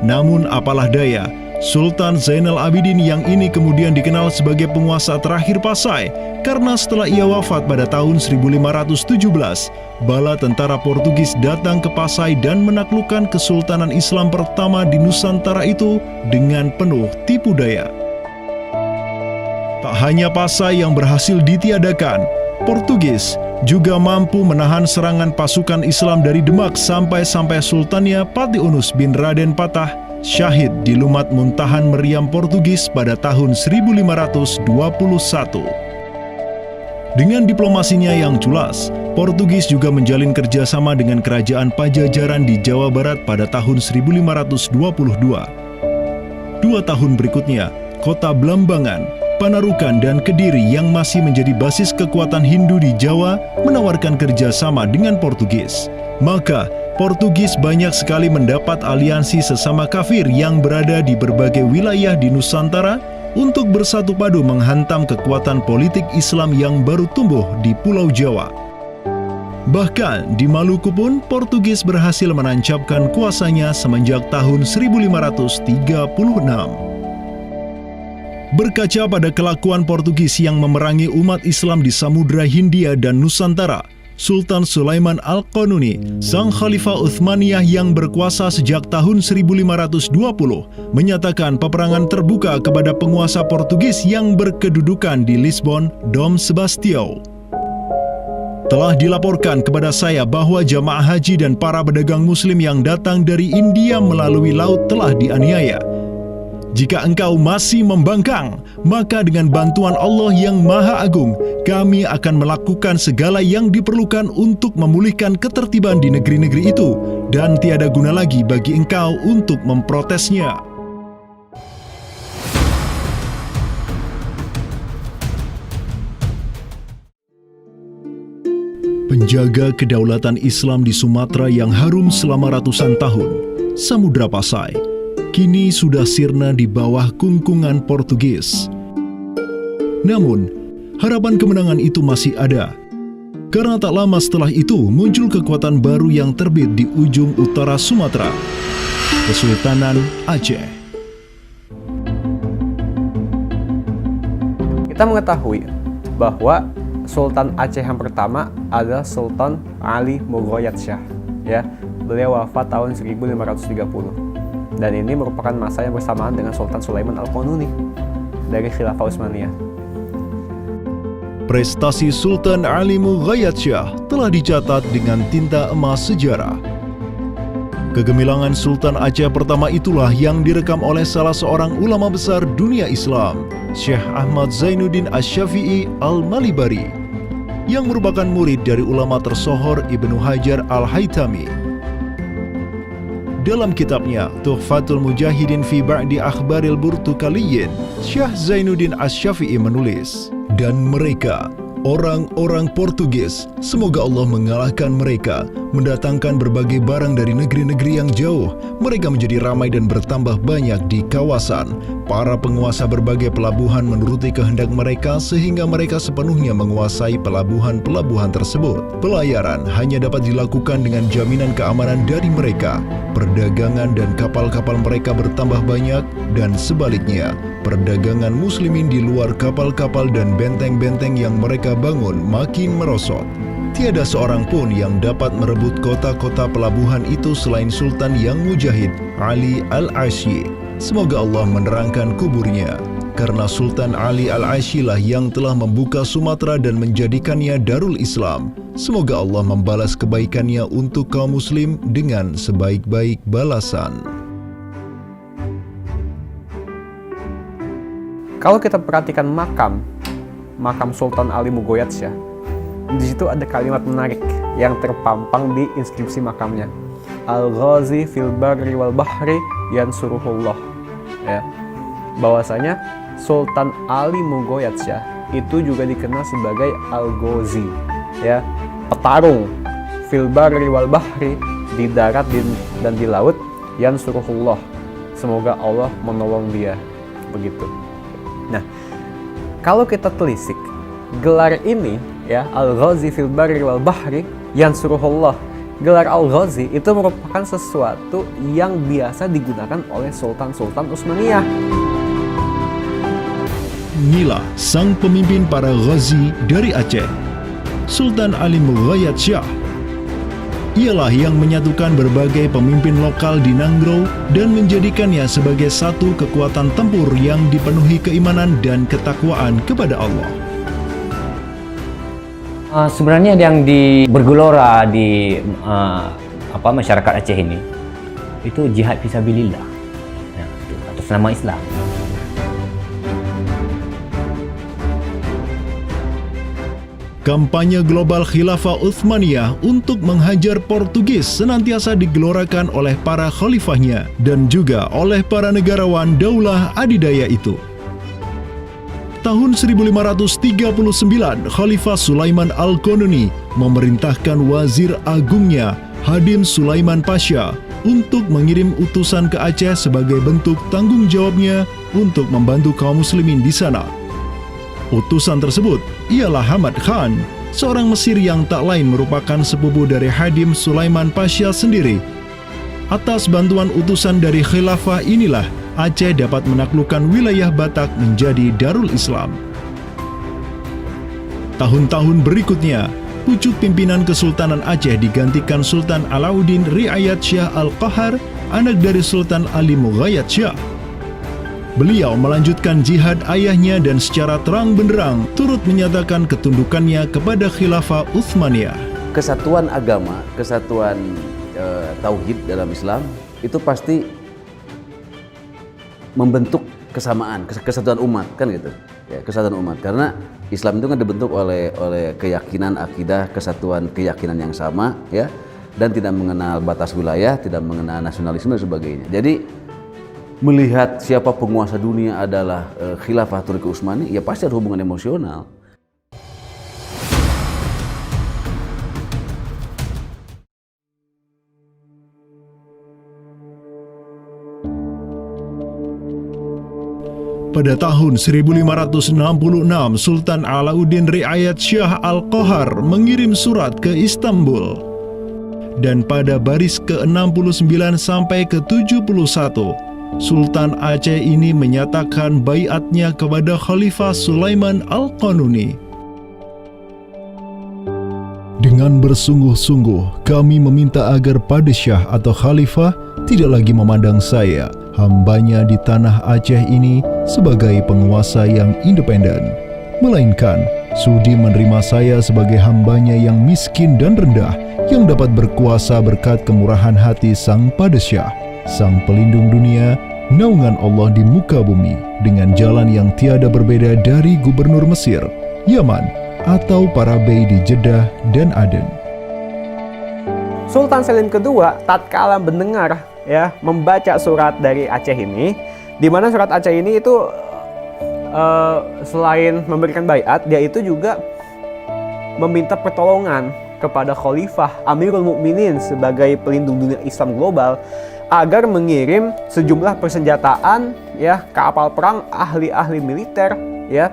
Namun apalah daya, Sultan Zainal Abidin yang ini kemudian dikenal sebagai penguasa terakhir Pasai karena setelah ia wafat pada tahun 1517, bala tentara Portugis datang ke Pasai dan menaklukkan Kesultanan Islam pertama di Nusantara itu dengan penuh tipu daya. Tak hanya Pasai yang berhasil ditiadakan, Portugis juga mampu menahan serangan pasukan Islam dari Demak sampai Sultannya Patiunus bin Raden Patah syahid di Lumat Muntahan Meriam Portugis pada tahun 1521. Dengan diplomasinya yang culas, Portugis juga menjalin kerjasama dengan kerajaan Pajajaran di Jawa Barat pada tahun 1522. 2 tahun berikutnya, kota Blambangan, Panarukan, dan Kediri yang masih menjadi basis kekuatan Hindu di Jawa menawarkan kerjasama dengan Portugis. Maka, Portugis banyak sekali mendapat aliansi sesama kafir yang berada di berbagai wilayah di Nusantara untuk bersatu padu menghantam kekuatan politik Islam yang baru tumbuh di Pulau Jawa. Bahkan di Maluku pun Portugis berhasil menancapkan kuasanya semenjak tahun 1536. Berkaca pada kelakuan Portugis yang memerangi umat Islam di Samudra Hindia dan Nusantara, Sultan Sulaiman Al-Qanuni, sang Khalifah Uthmaniyah yang berkuasa sejak tahun 1520, menyatakan peperangan terbuka kepada penguasa Portugis yang berkedudukan di Lisbon, Dom Sebastião. Telah dilaporkan kepada saya bahwa jamaah haji dan para pedagang muslim yang datang dari India melalui laut telah dianiaya. Jika engkau masih membangkang, maka dengan bantuan Allah yang Maha Agung, kami akan melakukan segala yang diperlukan untuk memulihkan ketertiban di negeri-negeri itu, dan tiada guna lagi bagi engkau untuk memprotesnya. Penjaga kedaulatan Islam di Sumatera yang harum selama ratusan tahun, Samudra Pasai, kini sudah sirna di bawah kungkungan Portugis. Namun, harapan kemenangan itu masih ada. Karena tak lama setelah itu muncul kekuatan baru yang terbit di ujung utara Sumatera, Kesultanan Aceh. Kita mengetahui bahwa Sultan Aceh yang pertama adalah Sultan Ali Mughayat Shah. Ya, beliau wafat tahun 1530. Dan ini merupakan masa yang bersamaan dengan Sultan Sulaiman Al-Qanuni dari Khilafah Utsmaniyah. Prestasi Sultan Ali Mughayat Shah telah dicatat dengan tinta emas sejarah. Kegemilangan Sultan Aceh pertama itulah yang direkam oleh salah seorang ulama besar dunia Islam, Syekh Ahmad Zainuddin Asy-Syafi'i Al-Malibari, yang merupakan murid dari ulama tersohor Ibnu Hajar Al-Haytami. Dalam kitabnya Tuhfatul Mujahidin fi Ba'di Akhbaril Burtukaliyin, Syekh Zainuddin Asy-Syafi'i menulis, dan mereka orang-orang Portugis. Semoga Allah mengalahkan mereka, mendatangkan berbagai barang dari negeri-negeri yang jauh. Mereka menjadi ramai dan bertambah banyak di kawasan. Para penguasa berbagai pelabuhan menuruti kehendak mereka sehingga mereka sepenuhnya menguasai pelabuhan-pelabuhan tersebut. Pelayaran hanya dapat dilakukan dengan jaminan keamanan dari mereka. Perdagangan dan kapal-kapal mereka bertambah banyak dan sebaliknya, perdagangan muslimin di luar kapal-kapal dan benteng-benteng yang mereka bangun makin merosot. Tiada seorang pun yang dapat merebut kota-kota pelabuhan itu selain Sultan yang mujahid, Ali Al-Ashi. Semoga Allah menerangkan kuburnya. Karena Sultan Ali Al-Ashi lah yang telah membuka Sumatera dan menjadikannya Darul Islam. Semoga Allah membalas kebaikannya untuk kaum muslim dengan sebaik-baik balasan. Kalau kita perhatikan makam Sultan Ali Mugoyatsyah, di situ ada kalimat menarik yang terpampang di inskripsi makamnya. Al-Ghazi fil barri wal bahri yansuruhullah. Ya. Bahwasanya Sultan Ali Mugoyatsyah itu juga dikenal sebagai Al-Ghazi, ya, petarung fil barri wal bahri, di darat dan di laut, yansuruhullah, semoga Allah menolong dia, begitu. Nah, kalau kita telisik gelar ini, ya, Al-Ghazi fil barri wal bahri yansuruhullah, gelar Al-Ghazi itu merupakan sesuatu yang biasa digunakan oleh sultan-sultan Utsmaniyah. Inilah sang pemimpin para Ghazi dari Aceh, Sultan Ali Mughayat-Syah. Ialah yang menyatukan berbagai pemimpin lokal di Nanggro dan menjadikannya sebagai satu kekuatan tempur yang dipenuhi keimanan dan ketakwaan kepada Allah. Sebenarnya yang bergelora di masyarakat Aceh ini itu jihad fisabilillah, ya, atas nama Islam. Kampanye global Khilafah Utsmaniyah untuk menghajar Portugis senantiasa digelorakan oleh para khalifahnya dan juga oleh para negarawan Daulah Adidaya itu. Tahun 1539, Khalifah Sulaiman Al-Qanuni memerintahkan wazir agungnya Hadim Sulaiman Pasha untuk mengirim utusan ke Aceh sebagai bentuk tanggung jawabnya untuk membantu kaum muslimin di sana. Utusan tersebut ialah Hamad Khan, seorang Mesir yang tak lain merupakan sepupu dari Hadim Sulaiman Pasha sendiri. Atas bantuan utusan dari khilafah inilah Aceh dapat menaklukkan wilayah Batak menjadi Darul Islam. Tahun-tahun berikutnya, pucuk pimpinan Kesultanan Aceh digantikan Sultan Alauddin Riayat Syah Al-Qahar, anak dari Sultan Ali Mughayat-Syah. Beliau melanjutkan jihad ayahnya dan secara terang benderang turut menyatakan ketundukannya kepada Khilafah Utsmaniyah. Kesatuan agama, kesatuan tauhid dalam Islam itu pasti membentuk kesamaan, kesatuan umat, kan gitu. Ya, kesatuan umat, karena Islam itu kan dibentuk oleh keyakinan akidah, kesatuan keyakinan yang sama, ya, dan tidak mengenal batas wilayah, tidak mengenal nasionalisme dan sebagainya. Jadi melihat siapa penguasa dunia adalah khilafah Turki Utsmani, ya pasti ada hubungan emosional. Pada tahun 1566, Sultan Alauddin Riayat Syah Al-Qahar mengirim surat ke Istanbul. Dan pada baris ke-69 sampai ke-71, Sultan Aceh ini menyatakan baiatnya kepada Khalifah Sulaiman Al-Qanuni. Dengan bersungguh-sungguh, kami meminta agar Padishah atau Khalifah tidak lagi memandang saya, hambanya di tanah Aceh ini, sebagai penguasa yang independen, melainkan sudi menerima saya sebagai hambanya yang miskin dan rendah, yang dapat berkuasa berkat kemurahan hati Sang Padishah, Sang Pelindung dunia, naungan Allah di muka bumi, dengan jalan yang tiada berbeda dari gubernur Mesir, Yaman, atau para bey di Jeddah dan Aden. Sultan Selim II tatkala mendengar, ya, membaca surat dari Aceh ini, di mana surat Aceh ini itu selain memberikan baiat, dia itu juga meminta pertolongan kepada Khalifah Amirul Mukminin sebagai pelindung dunia Islam global agar mengirim sejumlah persenjataan ya, kapal perang, ahli-ahli militer ya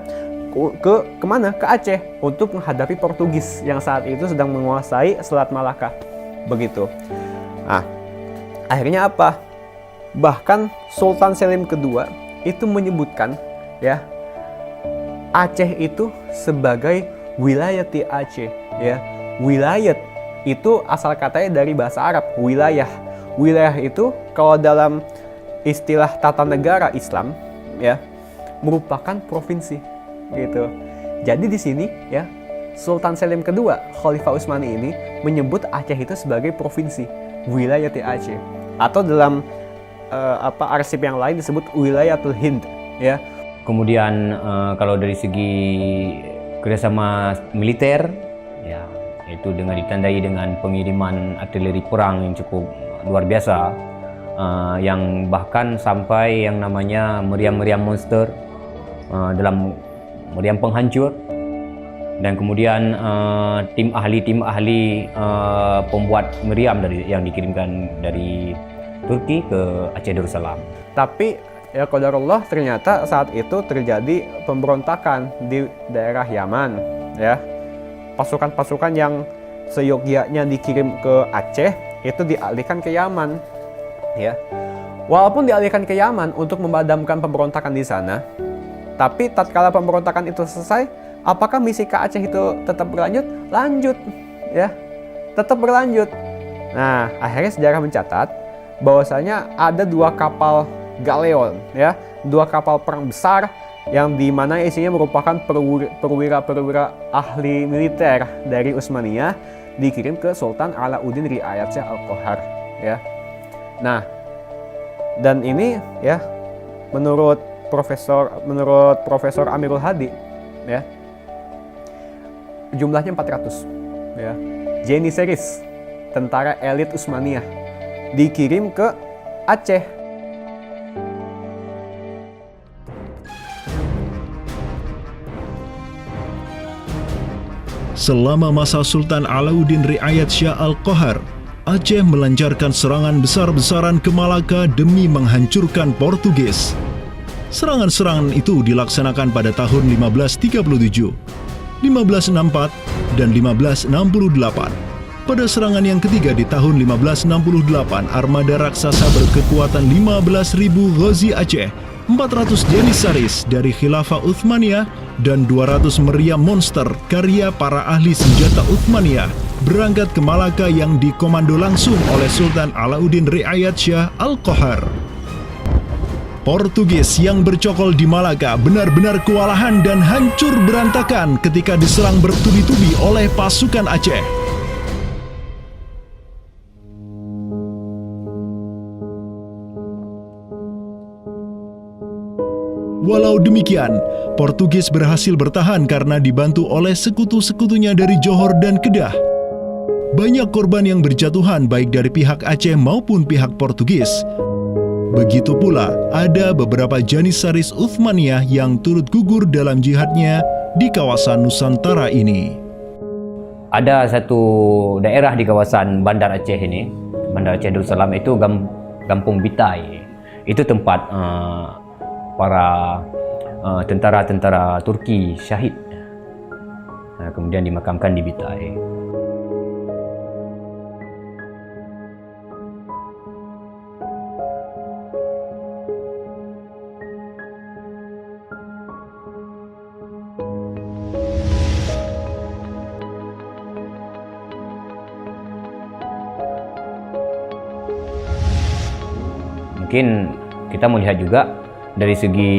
kemana? Ke Aceh untuk menghadapi Portugis yang saat itu sedang menguasai Selat Malaka. Begitu. Nah, akhirnya apa? Bahkan Sultan Selim kedua itu menyebutkan ya Aceh itu sebagai wilayati Aceh ya. Wilayat itu asal katanya dari bahasa Arab, wilayah. Wilayah itu kalau dalam istilah tata negara Islam ya merupakan provinsi gitu. Jadi di sini ya Sultan Selim kedua Khalifah Utsmani ini menyebut Aceh itu sebagai provinsi, wilayati Aceh, atau dalam arsip yang lain disebut wilayatul Hind ya. Kemudian kalau dari segi kerjasama militer ya, itu dengan ditandai dengan pengiriman artileri perang yang cukup luar biasa, yang bahkan sampai yang namanya meriam-meriam monster dalam meriam penghancur, dan kemudian tim ahli pembuat meriam yang dikirimkan dari Turki ke Aceh Darussalam. Tapi ya qadarullah ternyata saat itu terjadi pemberontakan di daerah Yaman ya. Pasukan-pasukan yang seyogyanya dikirim ke Aceh itu dialihkan ke Yaman ya. Walaupun dialihkan ke Yaman untuk memadamkan pemberontakan di sana, tapi tatkala pemberontakan itu selesai, apakah misi ke Aceh itu tetap berlanjut? Lanjut ya. Tetap berlanjut. Nah, akhirnya sejarah mencatat bahwasanya ada 2 kapal galeon ya, 2 kapal perang besar yang dimana isinya merupakan perwira-perwira ahli militer dari Utsmaniyah dikirim ke Sultan Alauddin Riayat Shah Al-Qahar ya. Nah, dan ini ya menurut Profesor Amirul Hadi ya jumlahnya 400 ya. Janissaries, tentara elit Utsmaniyah, dikirim ke Aceh. Selama masa Sultan Alauddin Riayat Shah Al-Qahar, Aceh melancarkan serangan besar-besaran ke Malaka demi menghancurkan Portugis. Serangan-serangan itu dilaksanakan pada tahun 1537, 1564, dan 1568. Pada serangan yang ketiga di tahun 1568, armada raksasa berkekuatan 15.000 Ghazi Aceh, 400 Janissaries dari Khilafah Utsmaniyah, dan 200 meriam monster karya para ahli senjata Utsmaniyah berangkat ke Malaka yang dikomando langsung oleh Sultan Alauddin Riayat Shah Al-Qahar. Portugis yang bercokol di Malaka benar-benar kewalahan dan hancur berantakan ketika diserang bertubi-tubi oleh pasukan Aceh. Walau demikian, Portugis berhasil bertahan karena dibantu oleh sekutu-sekutunya dari Johor dan Kedah. Banyak korban yang berjatuhan baik dari pihak Aceh maupun pihak Portugis. Begitu pula ada beberapa Janissaries Utsmaniyah yang turut gugur dalam jihadnya di kawasan Nusantara ini. Ada satu daerah di kawasan Bandar Aceh ini, Bandar Aceh Darussalam, itu Kampung Bitai. Itu tempat para tentara-tentara Turki syahid, kemudian dimakamkan di Bitai. Mungkin kita melihat juga dari segi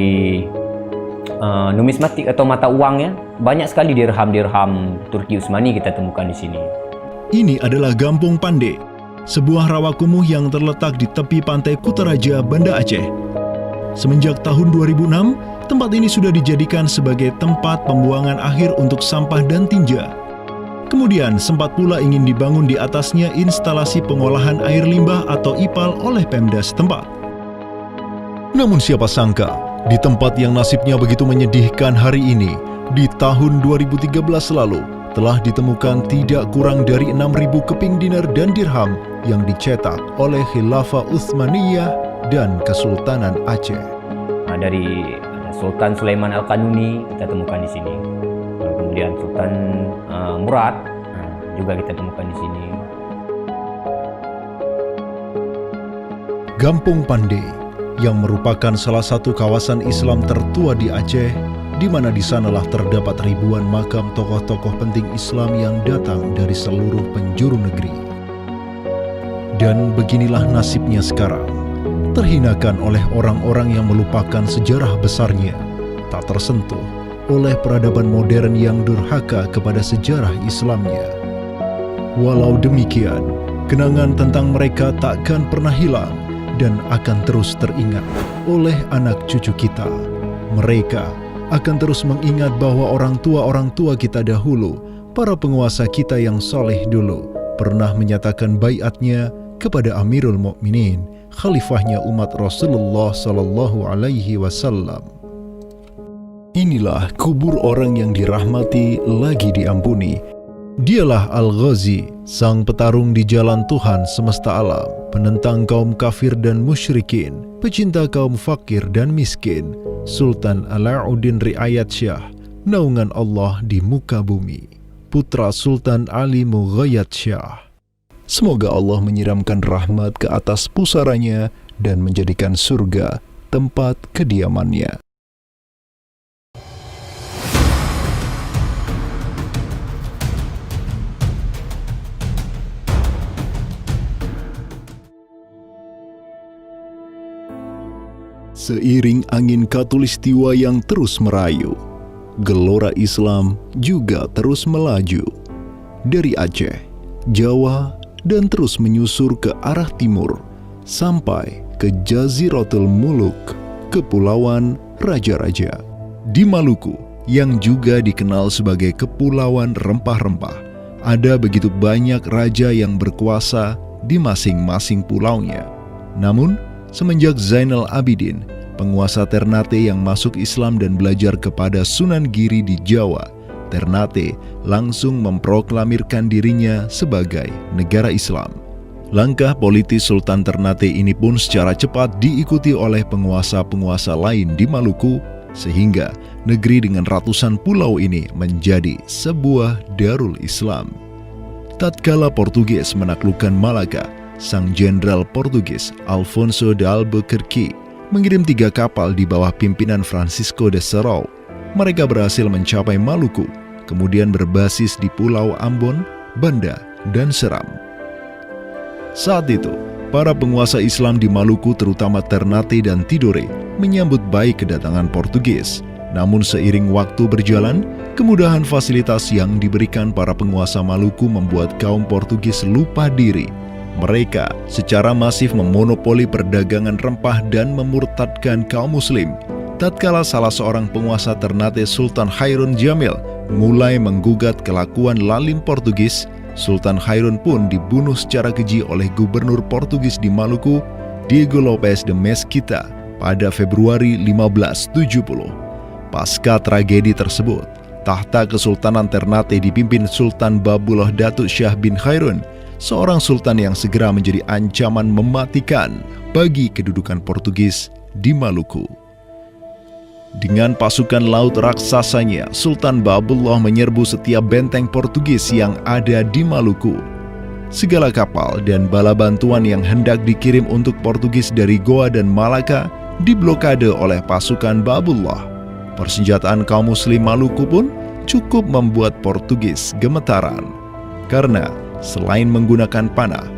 numismatik atau mata uangnya, banyak sekali dirham-dirham Turki Utsmani kita temukan di sini. Ini adalah Gampung Pande, sebuah rawa kumuh yang terletak di tepi pantai Kutaraja, Banda Aceh. Semenjak tahun 2006, tempat ini sudah dijadikan sebagai tempat pembuangan akhir untuk sampah dan tinja. Kemudian sempat pula ingin dibangun di atasnya instalasi pengolahan air limbah atau IPAL oleh Pemda setempat. Namun siapa sangka, di tempat yang nasibnya begitu menyedihkan hari ini, di tahun 2013 lalu, telah ditemukan tidak kurang dari 6.000 keping dinar dan dirham yang dicetak oleh Khilafah Utsmaniyah dan Kesultanan Aceh. Dari Sultan Sulaiman Al-Qanuni kita temukan di sini. Kemudian Sultan Murad juga kita temukan di sini. Gampung Pandey yang merupakan salah satu kawasan Islam tertua di Aceh, di mana di sanalah terdapat ribuan makam tokoh-tokoh penting Islam yang datang dari seluruh penjuru negeri. Dan beginilah nasibnya sekarang, terhinakan oleh orang-orang yang melupakan sejarah besarnya, tak tersentuh oleh peradaban modern yang durhaka kepada sejarah Islamnya. Walau demikian, kenangan tentang mereka takkan pernah hilang dan akan terus teringat oleh anak cucu kita. Mereka akan terus mengingat bahwa orang tua kita dahulu, para penguasa kita yang soleh dulu, pernah menyatakan baiatnya kepada Amirul Mukminin, khalifahnya umat Rasulullah Sallallahu Alaihi Wasallam. Inilah kubur orang yang dirahmati lagi diampuni. Dialah Al-Ghazi, sang petarung di jalan Tuhan semesta alam, penentang kaum kafir dan musyrikin, pecinta kaum fakir dan miskin, Sultan Alauddin Riayat Syah, naungan Allah di muka bumi, putra Sultan Ali Mughayat Syah. Semoga Allah menyiramkan rahmat ke atas pusaranya dan menjadikan surga tempat kediamannya. Seiring angin Katulistiwa yang terus merayu, gelora Islam juga terus melaju dari Aceh, Jawa, dan terus menyusur ke arah timur sampai ke Jaziratul Muluk, Kepulauan Raja-Raja. Di Maluku, yang juga dikenal sebagai Kepulauan Rempah-Rempah, ada begitu banyak raja yang berkuasa di masing-masing pulaunya. Namun, semenjak Zainal Abidin, penguasa Ternate yang masuk Islam dan belajar kepada Sunan Giri di Jawa, Ternate langsung memproklamirkan dirinya sebagai negara Islam. Langkah politis Sultan Ternate ini pun secara cepat diikuti oleh penguasa-penguasa lain di Maluku, sehingga negeri dengan ratusan pulau ini menjadi sebuah darul Islam. Tatkala Portugis menaklukkan Malaka, sang jenderal Portugis Alfonso de Albuquerque mengirim 3 kapal di bawah pimpinan Francisco de Serrao. Mereka berhasil mencapai Maluku, kemudian berbasis di Pulau Ambon, Banda, dan Seram. Saat itu, para penguasa Islam di Maluku terutama Ternate dan Tidore menyambut baik kedatangan Portugis. Namun seiring waktu berjalan, kemudahan fasilitas yang diberikan para penguasa Maluku membuat kaum Portugis lupa diri. Mereka secara masif memonopoli perdagangan rempah dan memurtadkan kaum muslim. Tatkala salah seorang penguasa Ternate, Sultan Hairun Jamil, mulai menggugat kelakuan lalim Portugis, Sultan Hairun pun dibunuh secara keji oleh gubernur Portugis di Maluku, Diego Lopes de Mesquita, pada Februari 1570. Pasca tragedi tersebut, tahta Kesultanan Ternate dipimpin Sultan Babullah Datuk Syah bin Hairun, seorang sultan yang segera menjadi ancaman mematikan bagi kedudukan Portugis di Maluku. Dengan pasukan laut raksasanya, Sultan Babullah menyerbu setiap benteng Portugis yang ada di Maluku. Segala kapal dan bala bantuan yang hendak dikirim untuk Portugis dari Goa dan Malaka diblokade oleh pasukan Babullah. Persenjataan kaum muslim Maluku pun cukup membuat Portugis gemetaran. Karena selain menggunakan panah,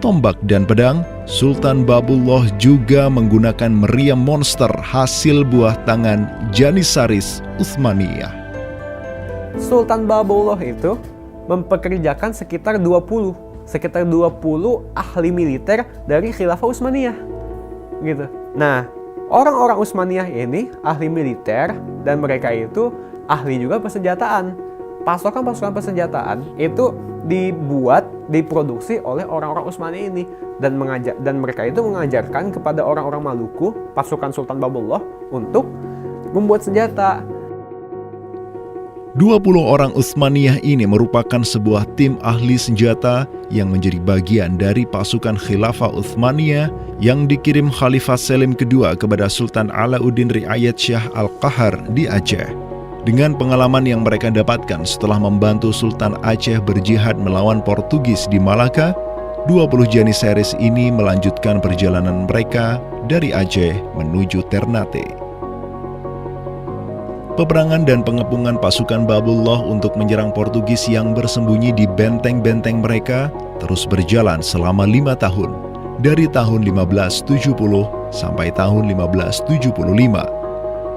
tombak, dan pedang, Sultan Babullah juga menggunakan meriam monster hasil buah tangan Janissaris Utsmaniyah. Sultan Babullah itu mempekerjakan sekitar 20 ahli militer dari Khilafah Utsmaniyah. Gitu. Nah, orang-orang Utsmaniyah ini ahli militer dan mereka itu ahli juga persenjataan. Pasukan-pasukan persenjataan itu diproduksi oleh orang-orang Utsmani ini dan mereka itu mengajarkan kepada orang-orang Maluku, pasukan Sultan Babullah, untuk membuat senjata. 20 orang Utsmaniyah ini merupakan sebuah tim ahli senjata yang menjadi bagian dari pasukan Khilafah Utsmaniyah yang dikirim Khalifah Selim kedua kepada Sultan Alauddin Riayat Shah Al-Qahar di Aceh. Dengan pengalaman yang mereka dapatkan setelah membantu Sultan Aceh berjihad melawan Portugis di Malaka, 20 Janissaries ini melanjutkan perjalanan mereka dari Aceh menuju Ternate. Peperangan dan pengepungan pasukan Babullah untuk menyerang Portugis yang bersembunyi di benteng-benteng mereka terus berjalan selama 5 tahun, dari tahun 1570 sampai tahun 1575.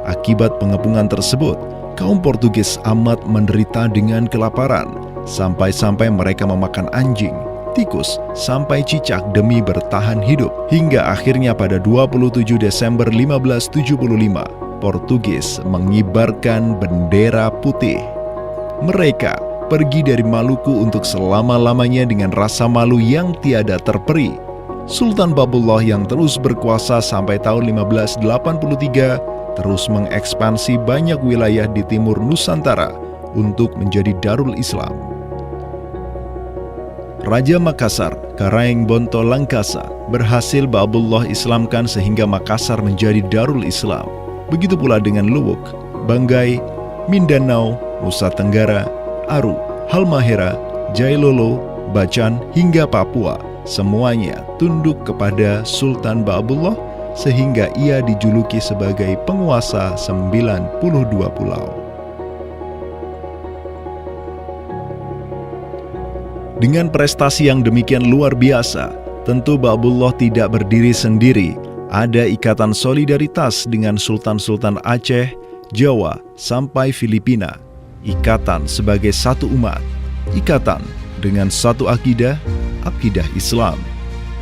Akibat pengepungan tersebut, kaum Portugis amat menderita dengan kelaparan, sampai-sampai mereka memakan anjing, tikus, sampai cicak demi bertahan hidup. Hingga akhirnya pada 27 Desember 1575, Portugis mengibarkan bendera putih. Mereka pergi dari Maluku untuk selama-lamanya dengan rasa malu yang tiada terperi. Sultan Babullah yang terus berkuasa sampai tahun 1583 terus mengekspansi banyak wilayah di timur Nusantara untuk menjadi Darul Islam. Raja Makassar, Karaeng Bonto Langkasa, berhasil Babullah Islamkan sehingga Makassar menjadi Darul Islam. Begitu pula dengan Luwuk, Banggai, Mindanao, Nusa Tenggara, Aru, Halmahera, Jailolo, Bacan, hingga Papua. Semuanya tunduk kepada Sultan Babullah sehingga ia dijuluki sebagai penguasa 92 pulau. Dengan prestasi yang demikian luar biasa, tentu Babullah tidak berdiri sendiri. Ada ikatan solidaritas dengan sultan-sultan Aceh, Jawa, sampai Filipina. Ikatan sebagai satu umat. Ikatan dengan satu akidah, akidah Islam.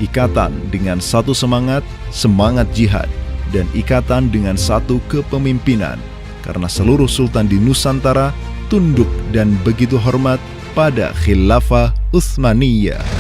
Ikatan dengan satu semangat, semangat jihad. Dan ikatan dengan satu kepemimpinan. Karena seluruh sultan di Nusantara tunduk dan begitu hormat pada Khilafah Utsmaniyah.